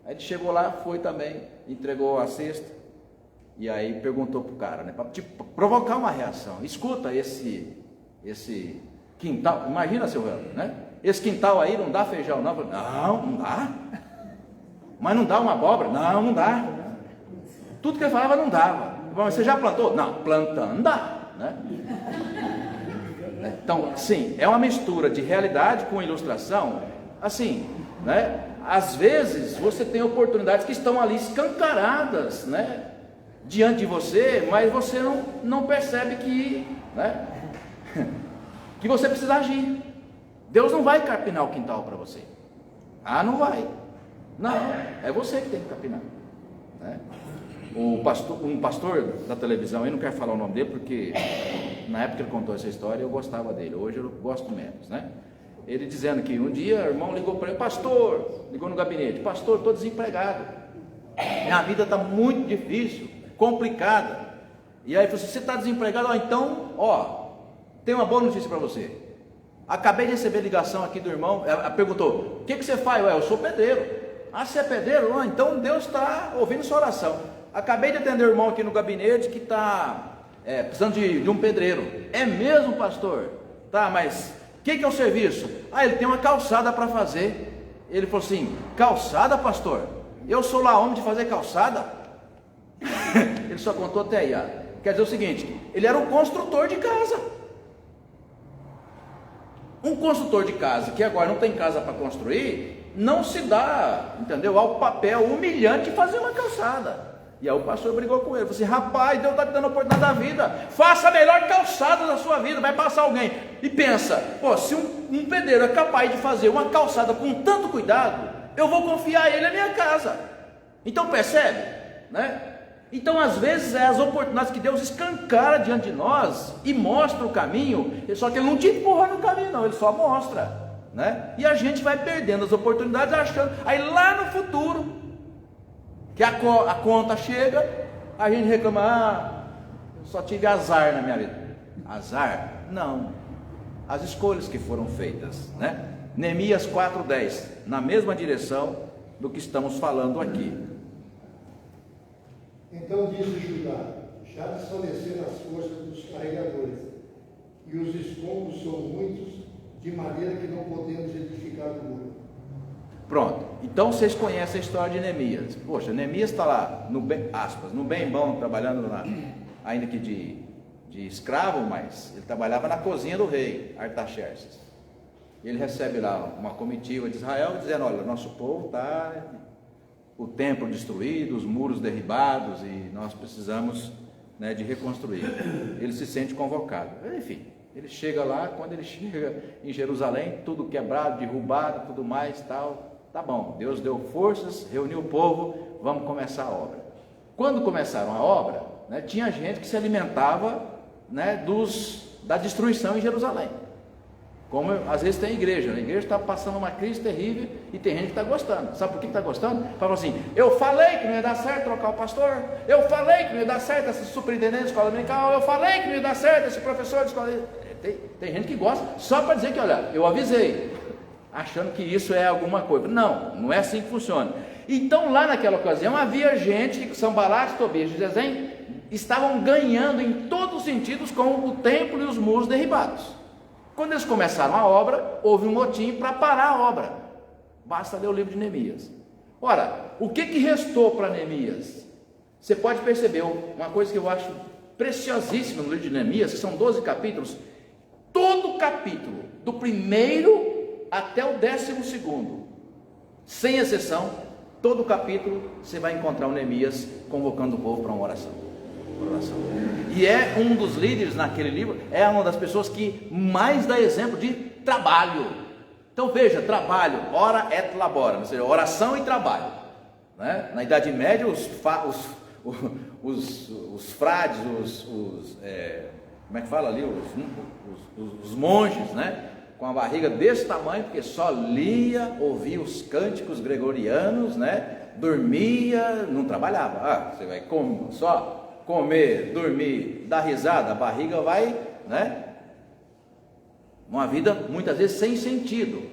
Aí ele chegou lá, foi também, entregou a cesta, e aí perguntou pro cara, né? Para provocar uma reação. Escuta, esse quintal, imagina, seu velho, né? Esse quintal aí não dá feijão, não? Não dá. Mas não dá uma abóbora? Não dá. Tudo que ele falava não dava. Mas você já plantou? Não, plantando dá, né? Então, sim, é uma mistura de realidade com ilustração, assim, né? Às vezes você tem oportunidades que estão ali escancaradas, né? Diante de você, mas você não percebe que, né? Que você precisa agir. Deus não vai capinar o quintal para você. Não vai. Não, é você que tem que capinar, né? Um pastor da televisão, eu não quero falar o nome dele, porque na época que ele contou essa história eu gostava dele, hoje eu gosto menos, né? Ele dizendo que um dia o irmão ligou para ele: pastor, ligou no gabinete: pastor, estou desempregado, minha vida está muito difícil, complicada. E aí ele falou assim: você está desempregado? Então, tem uma boa notícia para você, Acabei de receber ligação aqui do irmão, ela perguntou, o que você faz? Eu sou pedreiro. Ah, você é pedreiro? Ah, então Deus está ouvindo sua oração. Acabei de atender o irmão aqui no gabinete que está precisando de um pedreiro. É mesmo, pastor? Tá, mas o que é o serviço? Ah, ele tem uma calçada para fazer. Ele falou assim, calçada, pastor? Eu sou lá homem de fazer calçada? Ele só contou até aí. Quer dizer o seguinte, ele era um construtor de casa. Um construtor de casa que agora não tem casa para construir, não se dá, entendeu, ao papel humilhante de fazer uma calçada. E aí o pastor brigou com ele, falou assim, rapaz, Deus está te dando a oportunidade da vida, faça a melhor calçada da sua vida, vai passar alguém. E pensa, pô, se um pedreiro é capaz de fazer uma calçada com tanto cuidado, eu vou confiar ele a minha casa. Então percebe, né? Então às vezes é as oportunidades que Deus escancara diante de nós e mostra o caminho, só que Ele não te empurra no caminho não, Ele só mostra, né? E a gente vai perdendo as oportunidades achando, aí lá no futuro, que a conta chega, a gente reclama, eu só tive azar na minha vida. Azar? Não, as escolhas que foram feitas, né? Neemias 4:10, na mesma direção do que estamos falando aqui. Então disse Judá, já desfaleceram as forças dos carregadores, e os escombros são muitos, de maneira que não podemos edificar o muro. Pronto, então vocês conhecem a história de Neemias. Poxa, Neemias está lá, no bem bom, trabalhando lá, ainda que de escravo, mas ele trabalhava na cozinha do rei Artaxerxes. Ele recebe lá uma comitiva de Israel, dizendo, olha, nosso povo está... o templo destruído, os muros derribados, e nós precisamos, né, de reconstruir. Ele se sente convocado. Enfim, ele chega lá, quando ele chega em Jerusalém, tudo quebrado, derrubado, tudo mais, tal. Tá bom, Deus deu forças, reuniu o povo, vamos começar a obra. Quando começaram a obra, né, tinha gente que se alimentava, né, da destruição em Jerusalém. Como às vezes tem igreja, a igreja está passando uma crise terrível e tem gente que está gostando. Sabe por que está gostando? Fala assim, eu falei que não ia dar certo trocar o pastor, eu falei que não ia dar certo esse superintendente de escola dominical, eu falei que não ia dar certo esse professor de escola. Tem gente que gosta só para dizer que, olha, eu avisei, achando que isso é alguma coisa. Não, não é assim que funciona. Então lá naquela ocasião havia gente, que Sanbalat, Tobias e Gesem, estavam ganhando em todos os sentidos com o templo e os muros derribados. Quando eles começaram a obra, houve um motim para parar a obra. Basta ler o livro de Neemias. Ora, o que restou para Neemias? Você pode perceber uma coisa que eu acho preciosíssima no livro de Neemias, que são 12 capítulos. Todo capítulo, do primeiro até o 12º, sem exceção, todo capítulo você vai encontrar o Neemias convocando o povo para uma oração. E é um dos líderes naquele livro, é uma das pessoas que mais dá exemplo de trabalho. Então veja, trabalho, ora et labora, ou seja, oração e trabalho, né? Na Idade Média os frades, como é que fala ali, os monges, né? Com a barriga desse tamanho, porque só lia, ouvia os cânticos gregorianos, né? Dormia, não trabalhava. Você vai só comer, dormir, dar risada, a barriga vai, né? Uma vida muitas vezes sem sentido.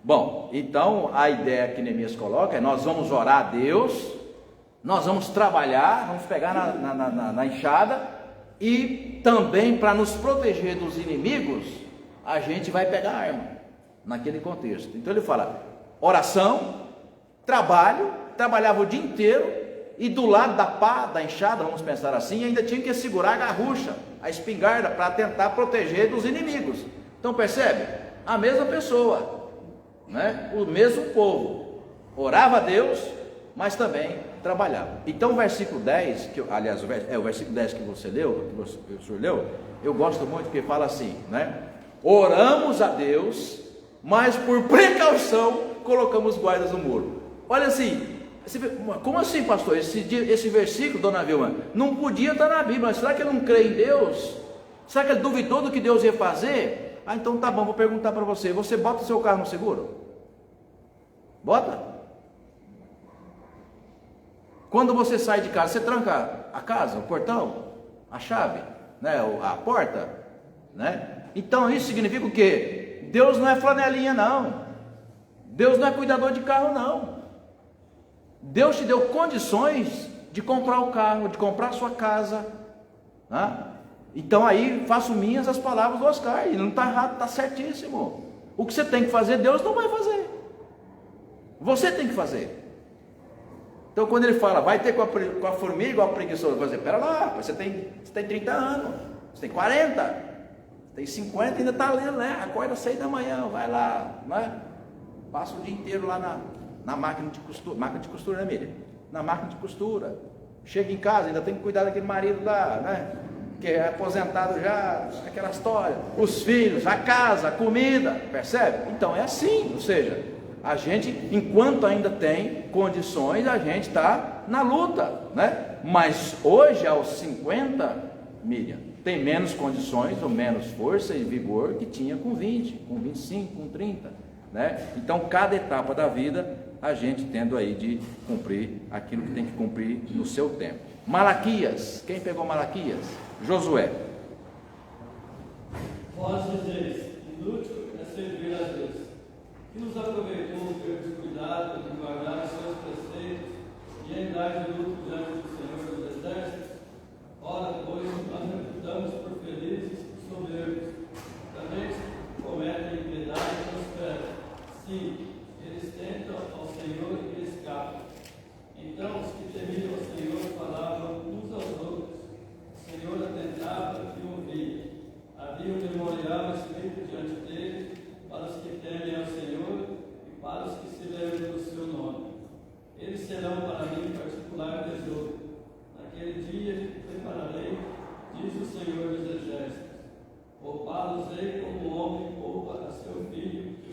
Bom, então a ideia que Neemias coloca é: nós vamos orar a Deus, nós vamos trabalhar, vamos pegar na enxada, e também para nos proteger dos inimigos, a gente vai pegar a arma, naquele contexto. Então ele fala: oração, trabalho, trabalhava o dia inteiro, e do lado da pá, da enxada, vamos pensar assim, ainda tinha que segurar a garrucha, a espingarda, para tentar proteger dos inimigos. Então percebe? A mesma pessoa, né? O mesmo povo, orava a Deus, mas também trabalhava. Então o versículo 10, aliás, o versículo 10 que você leu, que o senhor leu, eu gosto muito, porque fala assim, né? Oramos a Deus, mas por precaução colocamos guardas no muro. Olha assim, como assim, pastor? Esse versículo, dona Vilma, não podia estar na Bíblia. Será que ele não crê em Deus? Será que ele duvidou do que Deus ia fazer? Então tá bom, vou perguntar para você: você bota o seu carro no seguro? Bota? Quando você sai de casa, você tranca a casa, o portão, a chave, né? A porta, né? Então isso significa o quê? Deus não é flanelinha não, Deus não é cuidador de carro não. Deus te deu condições de comprar o carro, de comprar a sua casa, né? Então aí faço minhas as palavras do Oscar, e não está errado, está certíssimo. O que você tem que fazer, Deus não vai fazer, você tem que fazer. Então quando ele fala, vai ter com a formiga igual a preguiçosa, eu vou dizer, pera lá, você tem 30 anos, você tem 40, você tem 50, ainda está lendo, né? Acorda às 6 da manhã, vai lá, né? Passa o dia inteiro lá na máquina de costura, né, Miriam? Na máquina de costura, chega em casa, ainda tem que cuidar daquele marido lá, né? Que é aposentado já, aquela história, os filhos, a casa, a comida, percebe? Então é assim, ou seja, a gente, enquanto ainda tem condições, a gente está na luta, né? Mas hoje, aos 50, Miriam, tem menos condições, ou menos força e vigor que tinha com 20, com 25, com 30, né? Então cada etapa da vida, a gente tendo aí de cumprir aquilo que tem que cumprir no seu tempo. Malaquias, quem pegou Malaquias? Josué. Vós dizeis, inútil é servir a Deus, que nos aproveitou ter descuidado de guardar os seus preceitos e andar de luto diante do Senhor dos Exércitos. Ora, pois, nós reputamos por felizes e soberbos. Também cometem impiedade e prosperam. Sim, eles tentam ao Senhor e escapam. Então os que temiam ao Senhor falavam uns aos outros. O Senhor atentava e ouvia. Havia um memorial escrito diante dele para os que temem ao Senhor e para os que se lembram do seu nome. Eles serão para mim particular tesouro. Naquele dia prepararei, diz o Senhor dos Exércitos. Poupá-los-ei como o homem poupa a seu filho que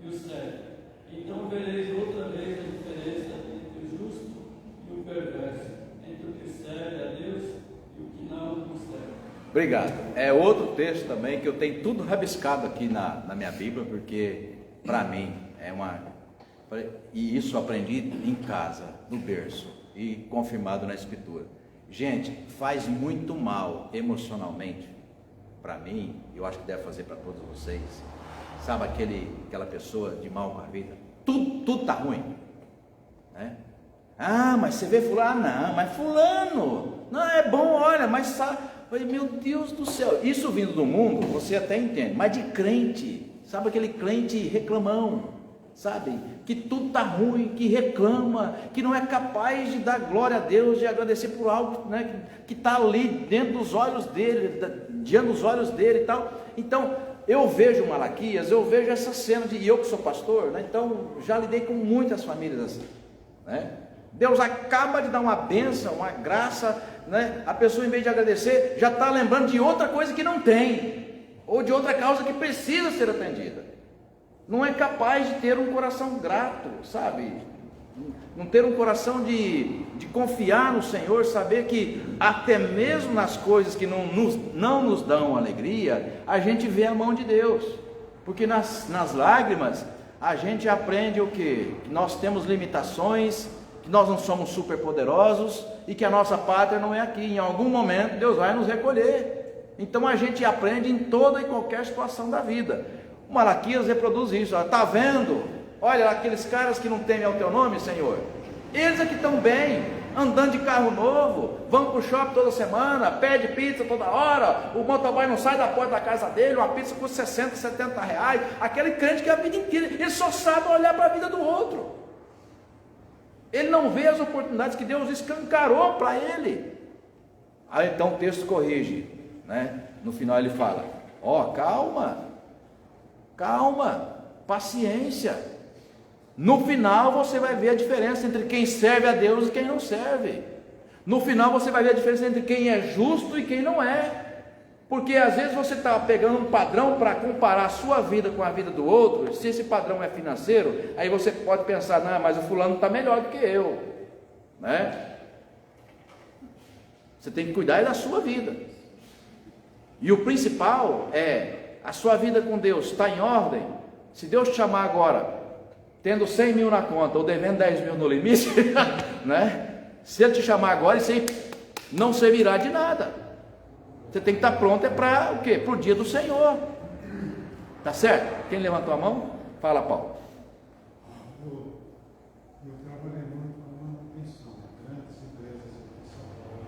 o serve. Então vereis outra vez a diferença entre o justo e o perverso, entre o que serve a Deus e o que não o serve. Obrigado. É outro texto também que eu tenho tudo rabiscado aqui na minha Bíblia, porque para mim é uma... E isso aprendi em casa, no berço, e confirmado na Escritura. Gente, faz muito mal emocionalmente, para mim, eu acho que deve fazer para todos vocês. Sabe aquela pessoa de mal com a vida? Tudo está ruim, né? Ah, mas você vê fulano? Não, mas fulano, não, é bom, olha, mas sabe, meu Deus do céu, isso vindo do mundo, você até entende, mas de crente, sabe aquele crente reclamão, sabe, que tudo está ruim, que reclama, que não é capaz de dar glória a Deus, de agradecer por algo, né, que está ali dentro dos olhos dele, diante dos olhos dele e tal. Então, eu vejo Malaquias, eu vejo essa cena e eu que sou pastor, né, então já lidei com muitas famílias assim, né? Deus acaba de dar uma bênção, uma graça, né? A pessoa, em vez de agradecer, já está lembrando de outra coisa que não tem, ou de outra causa que precisa ser atendida. Não é capaz de ter um coração grato, sabe? Não ter um coração de confiar no Senhor, saber que até mesmo nas coisas que não nos dão alegria, a gente vê a mão de Deus, porque nas lágrimas a gente aprende o quê? Que nós temos limitações, que nós não somos super poderosos e que a nossa pátria não é aqui. Em algum momento Deus vai nos recolher. Então a gente aprende em toda e qualquer situação da vida. O Malaquias reproduz isso. Está vendo? Olha, aqueles caras que não temem ao teu nome, Senhor, eles aqui estão bem, andando de carro novo, vão para o shopping toda semana, pede pizza toda hora, o motoboy não sai da porta da casa dele, uma pizza custa 60, 70 reais. Aquele crente que a vida inteira, ele só sabe olhar para a vida do outro. Ele não vê as oportunidades que Deus escancarou para ele. Aí então o texto corrige, né? No final ele fala, calma, paciência. No final você vai ver a diferença entre quem serve a Deus e quem não serve. No final você vai ver a diferença entre quem é justo e quem não é. Porque às vezes você está pegando um padrão para comparar a sua vida com a vida do outro. Se esse padrão é financeiro, aí você pode pensar, não, mas o fulano está melhor do que eu, né? Você tem que cuidar da sua vida. E o principal é, a sua vida com Deus está em ordem? Se Deus te chamar agora, tendo 100 mil na conta, ou devendo 10 mil no limite, né? Se Ele te chamar agora, isso aí não servirá de nada. Você tem que estar pronto para o quê? Para o dia do Senhor. Tá certo? Quem levantou a mão? Fala, Paulo. Eu trabalhei muito com manutenção, grandes empresas aqui em São Paulo,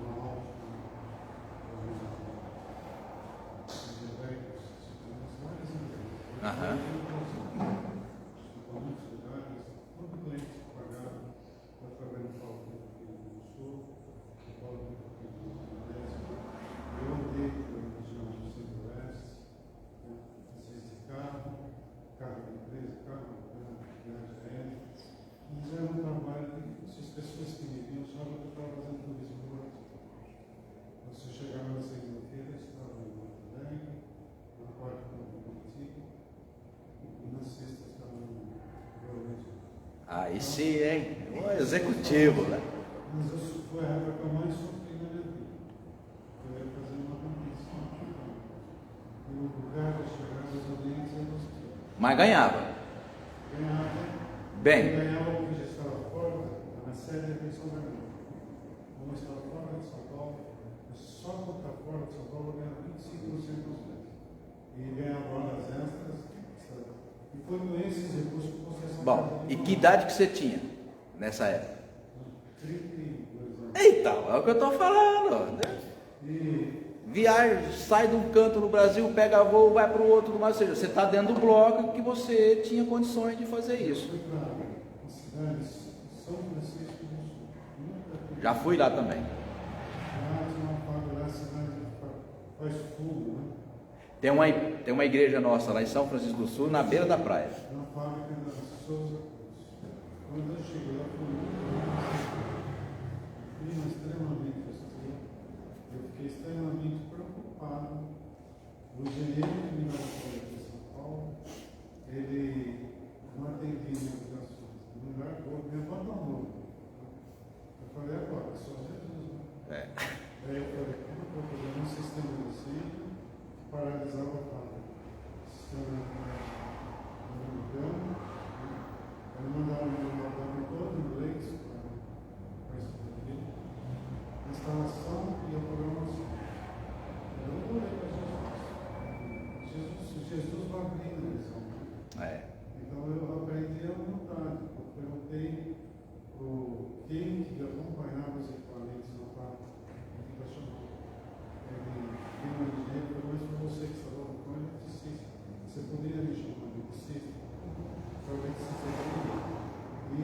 uma ótima, várias empresas. Aham. Muitos lugares, todo cliente que pagava, eu trabalhei no Paulo do Rio do Sul, no Paulo do Rio do Nordeste, eu andei pela região do Centro-Oeste, às de carro de empresa, carro viagem aérea, mas era um trabalho que as pessoas que me viam achavam que eu estava fazendo turismo no Brasil. Você chegava na segunda-feira, estava em Porto Alegre, na quarta estava em Curitiba, e na sexta estava no Rio Grande do Sul. Aí sim, hein? O executivo, né? Mas isso foi a época que eu mais sofri na minha vida. Eu ia fazer uma competição aqui, e o lugar de chegar aos ambientes é gostoso. Mas ganhava. Ganhava. Bem. Ganhava o que já estava fora, na série de São Paulo. Como estava fora de São Paulo, só quando está fora de São Paulo ganhava 25% dos meses. E ganhava horas extras. E foi com esses recursos que você. Bom, e que idade que você tinha nessa época? 32 anos. Então, é o que eu estou falando. Né? E Viaja, sai de um canto no Brasil, pega voo, vai para o outro, ou seja, você está dentro do bloco que você tinha condições de fazer isso. fui para a cidade de São Francisco do Sul. Já fui lá também. Lá tinha uma fábrica, lá a cidade faz fogo, né? Tem uma igreja nossa lá em São Francisco do Sul, na beira da praia. Na fábrica da Souza Cruz. Quando eu cheguei lá, fui extremamente hostil. Eu fiquei extremamente preocupado. O engenheiro que me dava aqui em São Paulo, ele não atendia minhas ligações. Me largou, me abandonou. Eu falei, agora, só Jesus. Né? Aí eu falei, como eu vou fazer um sistema de ensino? Paralisava a fábrica. Ele mandava um relatório todo em inglês para estudar a instalação e a programação. Eu olhei para Jesus vai abrir na lição. Então eu aprendi a humildade. Eu perguntei quem que acompanhava os equipamentos na fábrica. Ele questionou. Ele me engenheiro falou, mas foi você que estava com ele, eu disse, você poderia me chamar de eletricista? Foi o eletricista que e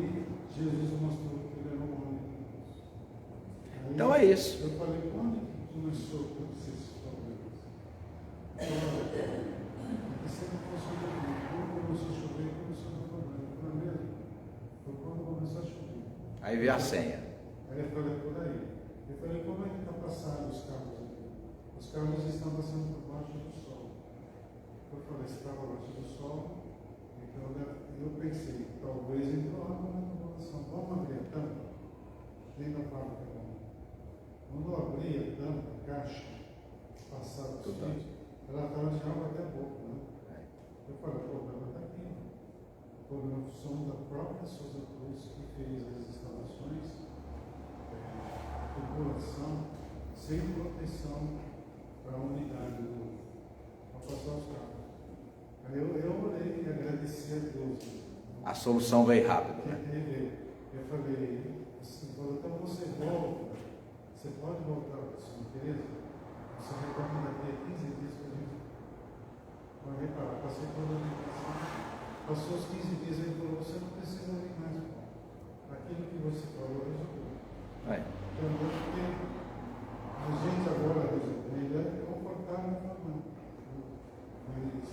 Jesus mostrou que ele era um homem de Deus. Então é isso. Eu falei, quando que começou a acontecer esses problemas? Você não fosse quando começou a chover, começou a dar problema. Foi mesmo? Foi quando começou a chover. Aí veio a senha. Aí eu falei, por aí. Eu falei, como é que está passando os carros aqui? Os carros estão passando por baixo do sol. Eu falei, se estava abaixo do sol, então eu pensei, talvez entrou água na tubulação. Vamos abrir a tampa? Dentro da fábrica. Quando eu abri a tampa, a caixa, passada do sítio, ela estava de água até a boca, né? Eu falei, o problema está aqui. O problema somos da própria Souza Cruz que fez as instalações, a tubulação, sem proteção para a unidade para passar os carros. Aí eu orei e agradeci a Deus. A solução veio rápido, né? Eu falei, então você volta, você pode voltar para a sua empresa, você retorna daqui a 15 dias para a gente. Vai reparar, passei toda a ligação, passou os 15 dias, ele falou, você não precisa vir mais, Paulo. Aquilo que você falou resolveu. Então eu fiquei, a gente agora resolveu, é confortável falando. Mas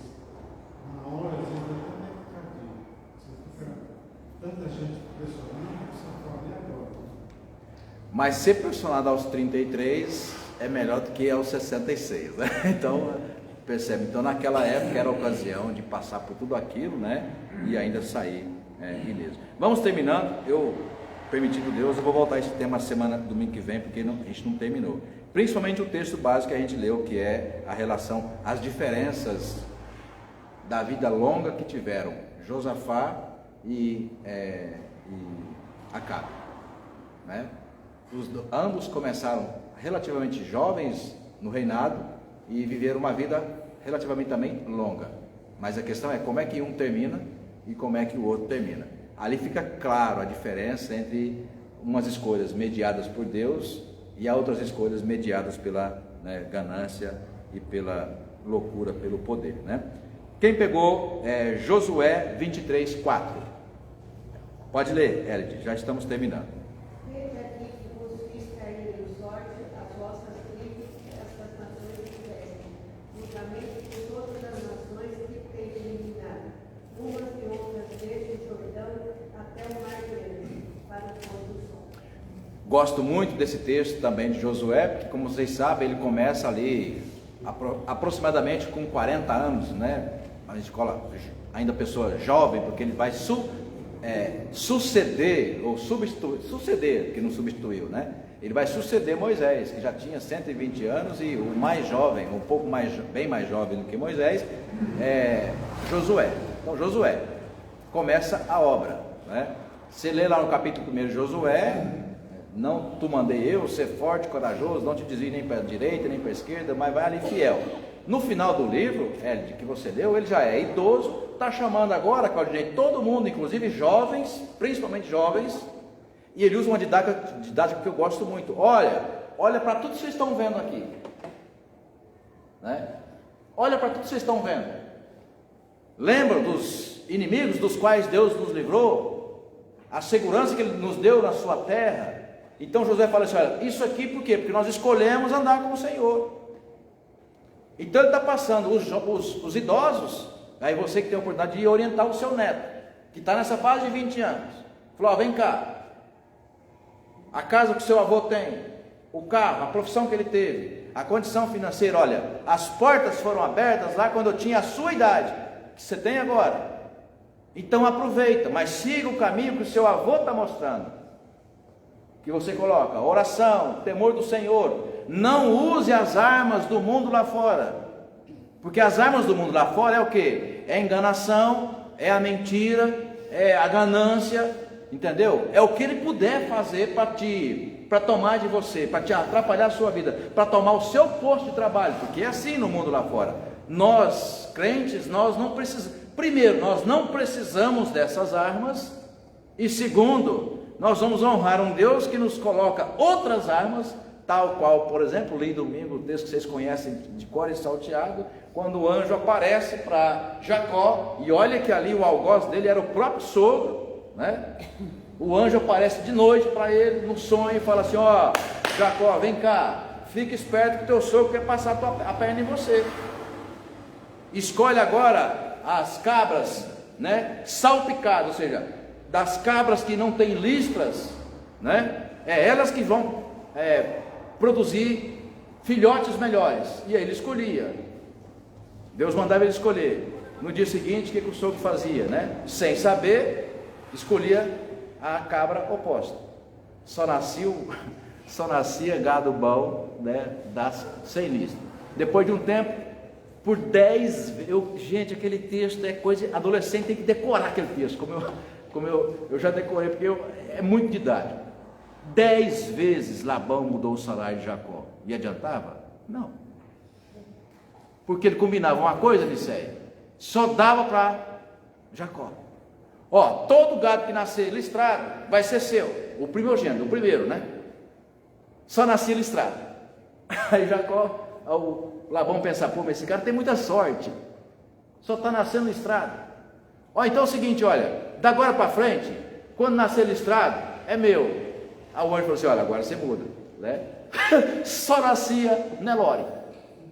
na hora, às vezes, até deve ficar aqui. Você fica tanta gente pressionando, você fala, e agora? Mas ser pressionado aos 33 é melhor do que aos 66, né? Então, percebe? Então, naquela época era a ocasião de passar por tudo aquilo, né? E ainda sair ileso. Vamos terminando. Permitindo Deus, eu vou voltar a esse tema semana, domingo que vem, porque a gente não terminou. Principalmente o texto básico que a gente leu, que é a relação, as diferenças da vida longa que tiveram Josafá e Acabe, né? Ambos começaram relativamente jovens no reinado e viveram uma vida relativamente também longa. Mas a questão é como é que um termina e como é que o outro termina. Ali fica claro a diferença entre umas escolhas mediadas por Deus e outras escolhas mediadas pela ganância e pela loucura, pelo poder, né? Quem pegou Josué 23, 4. Pode ler, Elide, já estamos terminando. Veja aqui que vos fiz cair em sorte as vossas tribos, estas nações que vestem, juntamente com todas as nações que têm eliminado, umas e outras desde o Jordão até o Mar Grande, para o pôr do sol. Gosto muito desse texto também de Josué, porque como vocês sabem, ele começa ali aproximadamente com 40 anos, né? A escola, ainda pessoa jovem, porque ele vai suceder, ou suceder, que não substituiu, né? Ele vai suceder Moisés, que já tinha 120 anos, e o mais jovem, um pouco mais, bem mais jovem do que Moisés, é Josué. Então Josué começa a obra, né? Você lê lá no capítulo 1 de Josué: não tu mandei eu ser forte, corajoso, não te desvie nem para a direita nem para a esquerda, mas vai ali fiel. No final do livro, que você leu, ele já é idoso, está chamando agora, Claudinei, todo mundo, inclusive jovens, principalmente jovens, e ele usa uma didática que eu gosto muito. Olha para tudo que vocês estão vendo aqui, né? Olha para tudo que vocês estão vendo. Lembra dos inimigos dos quais Deus nos livrou? A segurança que Ele nos deu na sua terra? Então Josué fala assim: olha, isso aqui por quê? Porque nós escolhemos andar com o Senhor. Então ele está passando os idosos, aí você que tem a oportunidade de orientar o seu neto, que está nessa fase de 20 anos, falou: vem cá, a casa que o seu avô tem, o carro, a profissão que ele teve, a condição financeira, olha, as portas foram abertas lá quando eu tinha a sua idade, que você tem agora. Então aproveita, mas siga o caminho que o seu avô está mostrando, que você coloca oração, temor do Senhor. Não use as armas do mundo lá fora, porque as armas do mundo lá fora é o que? É a enganação, é a mentira, é a ganância, entendeu? É o que ele puder fazer para tomar de você, para te atrapalhar a sua vida, para tomar o seu posto de trabalho, porque é assim no mundo lá fora. Nós, crentes, nós não precisamos, primeiro, nós não precisamos dessas armas, e segundo, nós vamos honrar um Deus que nos coloca outras armas, tal qual, por exemplo, li domingo, o texto que vocês conhecem de cor e salteado, quando o anjo aparece para Jacó, e olha que ali o algoz dele era o próprio sogro, né? O anjo aparece de noite para ele, no sonho, e fala assim: ó, Jacó, vem cá, fica esperto que o teu sogro quer passar a perna em você. Escolhe agora as cabras, né, salpicadas, ou seja, das cabras que não têm listras, né, elas que vão produzir filhotes melhores. E aí ele escolhia, Deus mandava ele escolher. No dia seguinte, o que o sogro fazia, né? Sem saber, escolhia a cabra oposta. Só nascia gado bom, né, sem listra. Depois de um tempo, por 10 vezes, gente, aquele texto é coisa, adolescente tem que decorar aquele texto, como eu já decorei, porque é muito didático. 10 vezes Labão mudou o salário de Jacó, e adiantava? Não, porque ele combinava uma coisa, Nicéia, só dava para Jacó. Ó, todo gado que nascer listrado vai ser seu, o primogênito, o primeiro, né? Só nascia listrado. Aí Jacó, o Labão pensa: pô, mas esse cara tem muita sorte, só está nascendo listrado. Ó, então é o seguinte, olha, da agora para frente, quando nascer listrado, é meu. Aí o anjo falou assim: olha, agora você muda, né? Só nascia Nelore,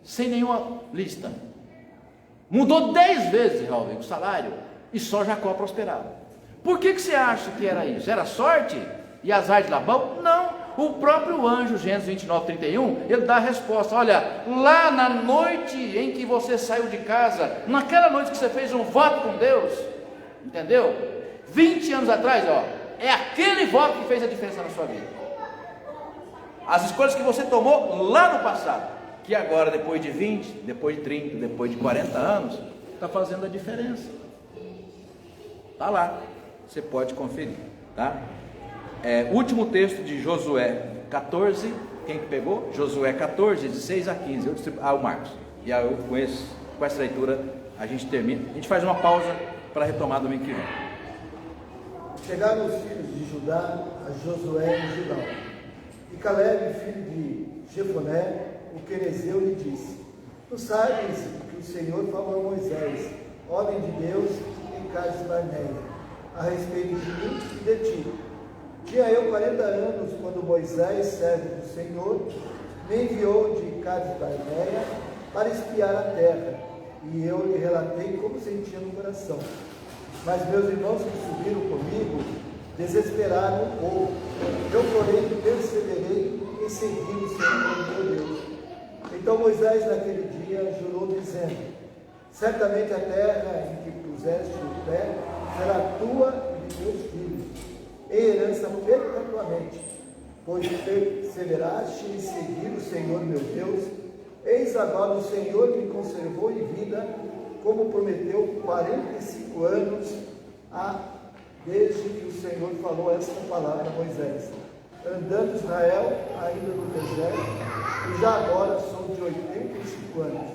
sem nenhuma lista. Mudou 10 vezes, Raul, o salário, e só Jacó prosperava. Por que você acha que era isso? Era sorte e azar de Labão? Não. O próprio anjo, Gênesis 29, 31, ele dá a resposta: olha, lá na noite em que você saiu de casa, naquela noite que você fez um voto com Deus, entendeu? 20 anos atrás, ó, é aquele voto que fez a diferença na sua vida. As escolhas que você tomou lá no passado, que agora, depois de 20, depois de 30, depois de 40 anos, está fazendo a diferença. Está lá, você pode conferir, tá? Último texto de Josué 14, Quem que pegou? Josué 14, de 6 a 15. O Marcos. E aí com essa leitura a gente termina. A gente faz uma pausa para retomar domingo que vem. Chegaram os filhos de Judá a Josué em Gilgal. E Caleb, filho de Jefoné, o querezeu, lhe disse: Tu sabes que o Senhor falou a Moisés, homem de Deus, em Cades Barneia, a respeito de mim e de ti. Tinha eu 40 anos quando Moisés, servo do Senhor, me enviou de Cades Barneia para espiar a terra, e eu lhe relatei como sentia no coração. Mas meus irmãos que subiram comigo desesperaram um pouco. Eu, porém, perseverei em seguir o Senhor meu Deus. Então Moisés naquele dia jurou, dizendo: Certamente a terra em que puseste o pé será tua e de teus filhos, em herança perpetuamente, pois perseveraste em seguir o Senhor meu Deus. Eis agora o Senhor me conservou em vida, como prometeu, 45 anos desde que o Senhor falou esta palavra a Moisés, andando Israel ainda no deserto, e já agora sou de 85 anos.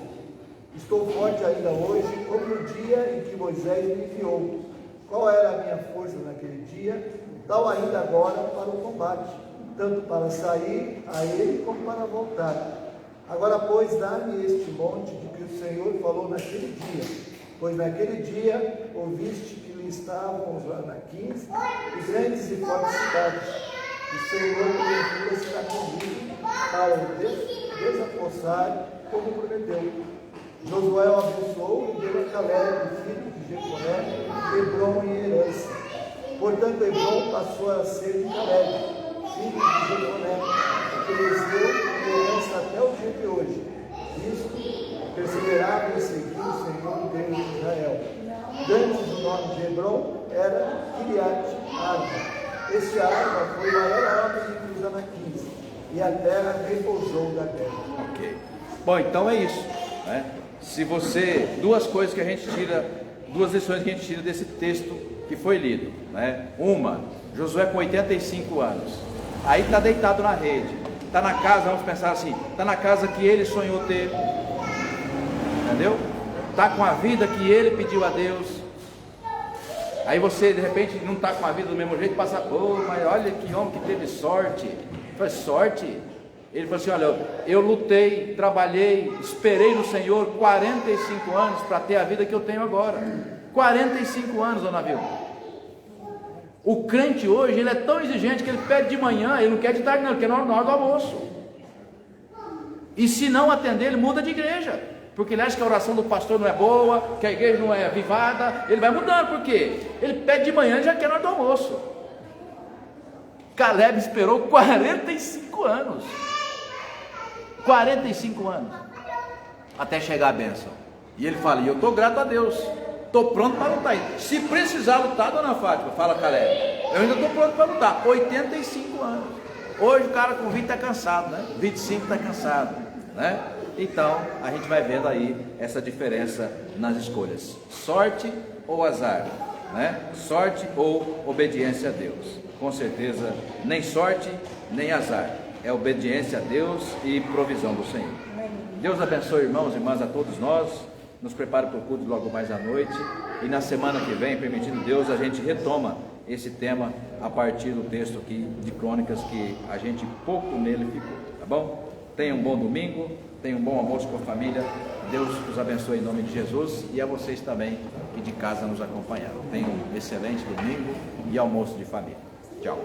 Estou forte ainda hoje, como no dia em que Moisés me enviou. Qual era a minha força naquele dia? Tal ainda agora para o combate, tanto para sair a ele como para voltar. Agora, pois, dá-me este monte de que o Senhor falou naquele dia, pois naquele dia ouviste que lhe estavam os anaquins e grandes e fortes cidades. O Senhor, porventura, será comigo para o desapossar, como prometeu. Josué o abençoou e deu a Caleb, filho de Jefoné, Hebrom em herança. Portanto, Hebrom passou a ser de Caleb, filho de Jefoné, que lhes deu herança até o dia de hoje. Isto, perseverava em seguir o Senhor Deus de Israel. Antes o nome de Hebrom era Kiriat Arba. Este Arba foi o maior homem entre os anaquins, e a terra repousou da terra. Ok. Bom, então é isso, né? Se você, duas lições que a gente tira desse texto que foi lido, né? Uma, Josué com 85 anos, aí está deitado na rede, está na casa, vamos pensar assim, está na casa que ele sonhou ter, entendeu? Está com a vida que ele pediu a Deus. Aí você de repente não está com a vida do mesmo jeito, passa, mas olha que homem que teve sorte. Foi sorte? Ele falou assim: olha, eu lutei, trabalhei, esperei no Senhor 45 anos para ter a vida que eu tenho agora. 45 anos, dona Vilma. O crente hoje, ele é tão exigente que ele pede de manhã, ele não quer de tarde não, ele quer na hora do almoço. E se não atender, ele muda de igreja, porque ele acha que a oração do pastor não é boa, que a igreja não é avivada, ele vai mudando, por quê? Ele pede de manhã e já quer na hora do almoço. Caleb esperou 45 anos. 45 anos até chegar a bênção. E ele fala: e eu estou grato a Deus, estou pronto para lutar. Se precisar lutar, dona Fátima, fala Caleb, eu ainda estou pronto para lutar. 85 anos. Hoje o cara com 20 está cansado, né? 25 está cansado, né? Então a gente vai vendo aí essa diferença nas escolhas: sorte ou azar, né? Sorte ou obediência a Deus. Com certeza, nem sorte nem azar, é obediência a Deus e provisão do Senhor. Deus abençoe, irmãos e irmãs, a todos nós. Nos prepare para o culto logo mais à noite. E na semana que vem, permitindo Deus, a gente retoma esse tema a partir do texto aqui de Crônicas, que a gente pouco nele ficou, tá bom? Tenha um bom domingo, tenha um bom almoço com a família. Deus os abençoe em nome de Jesus, e a vocês também que de casa nos acompanharam. Tenham um excelente domingo e almoço de família. Tchau.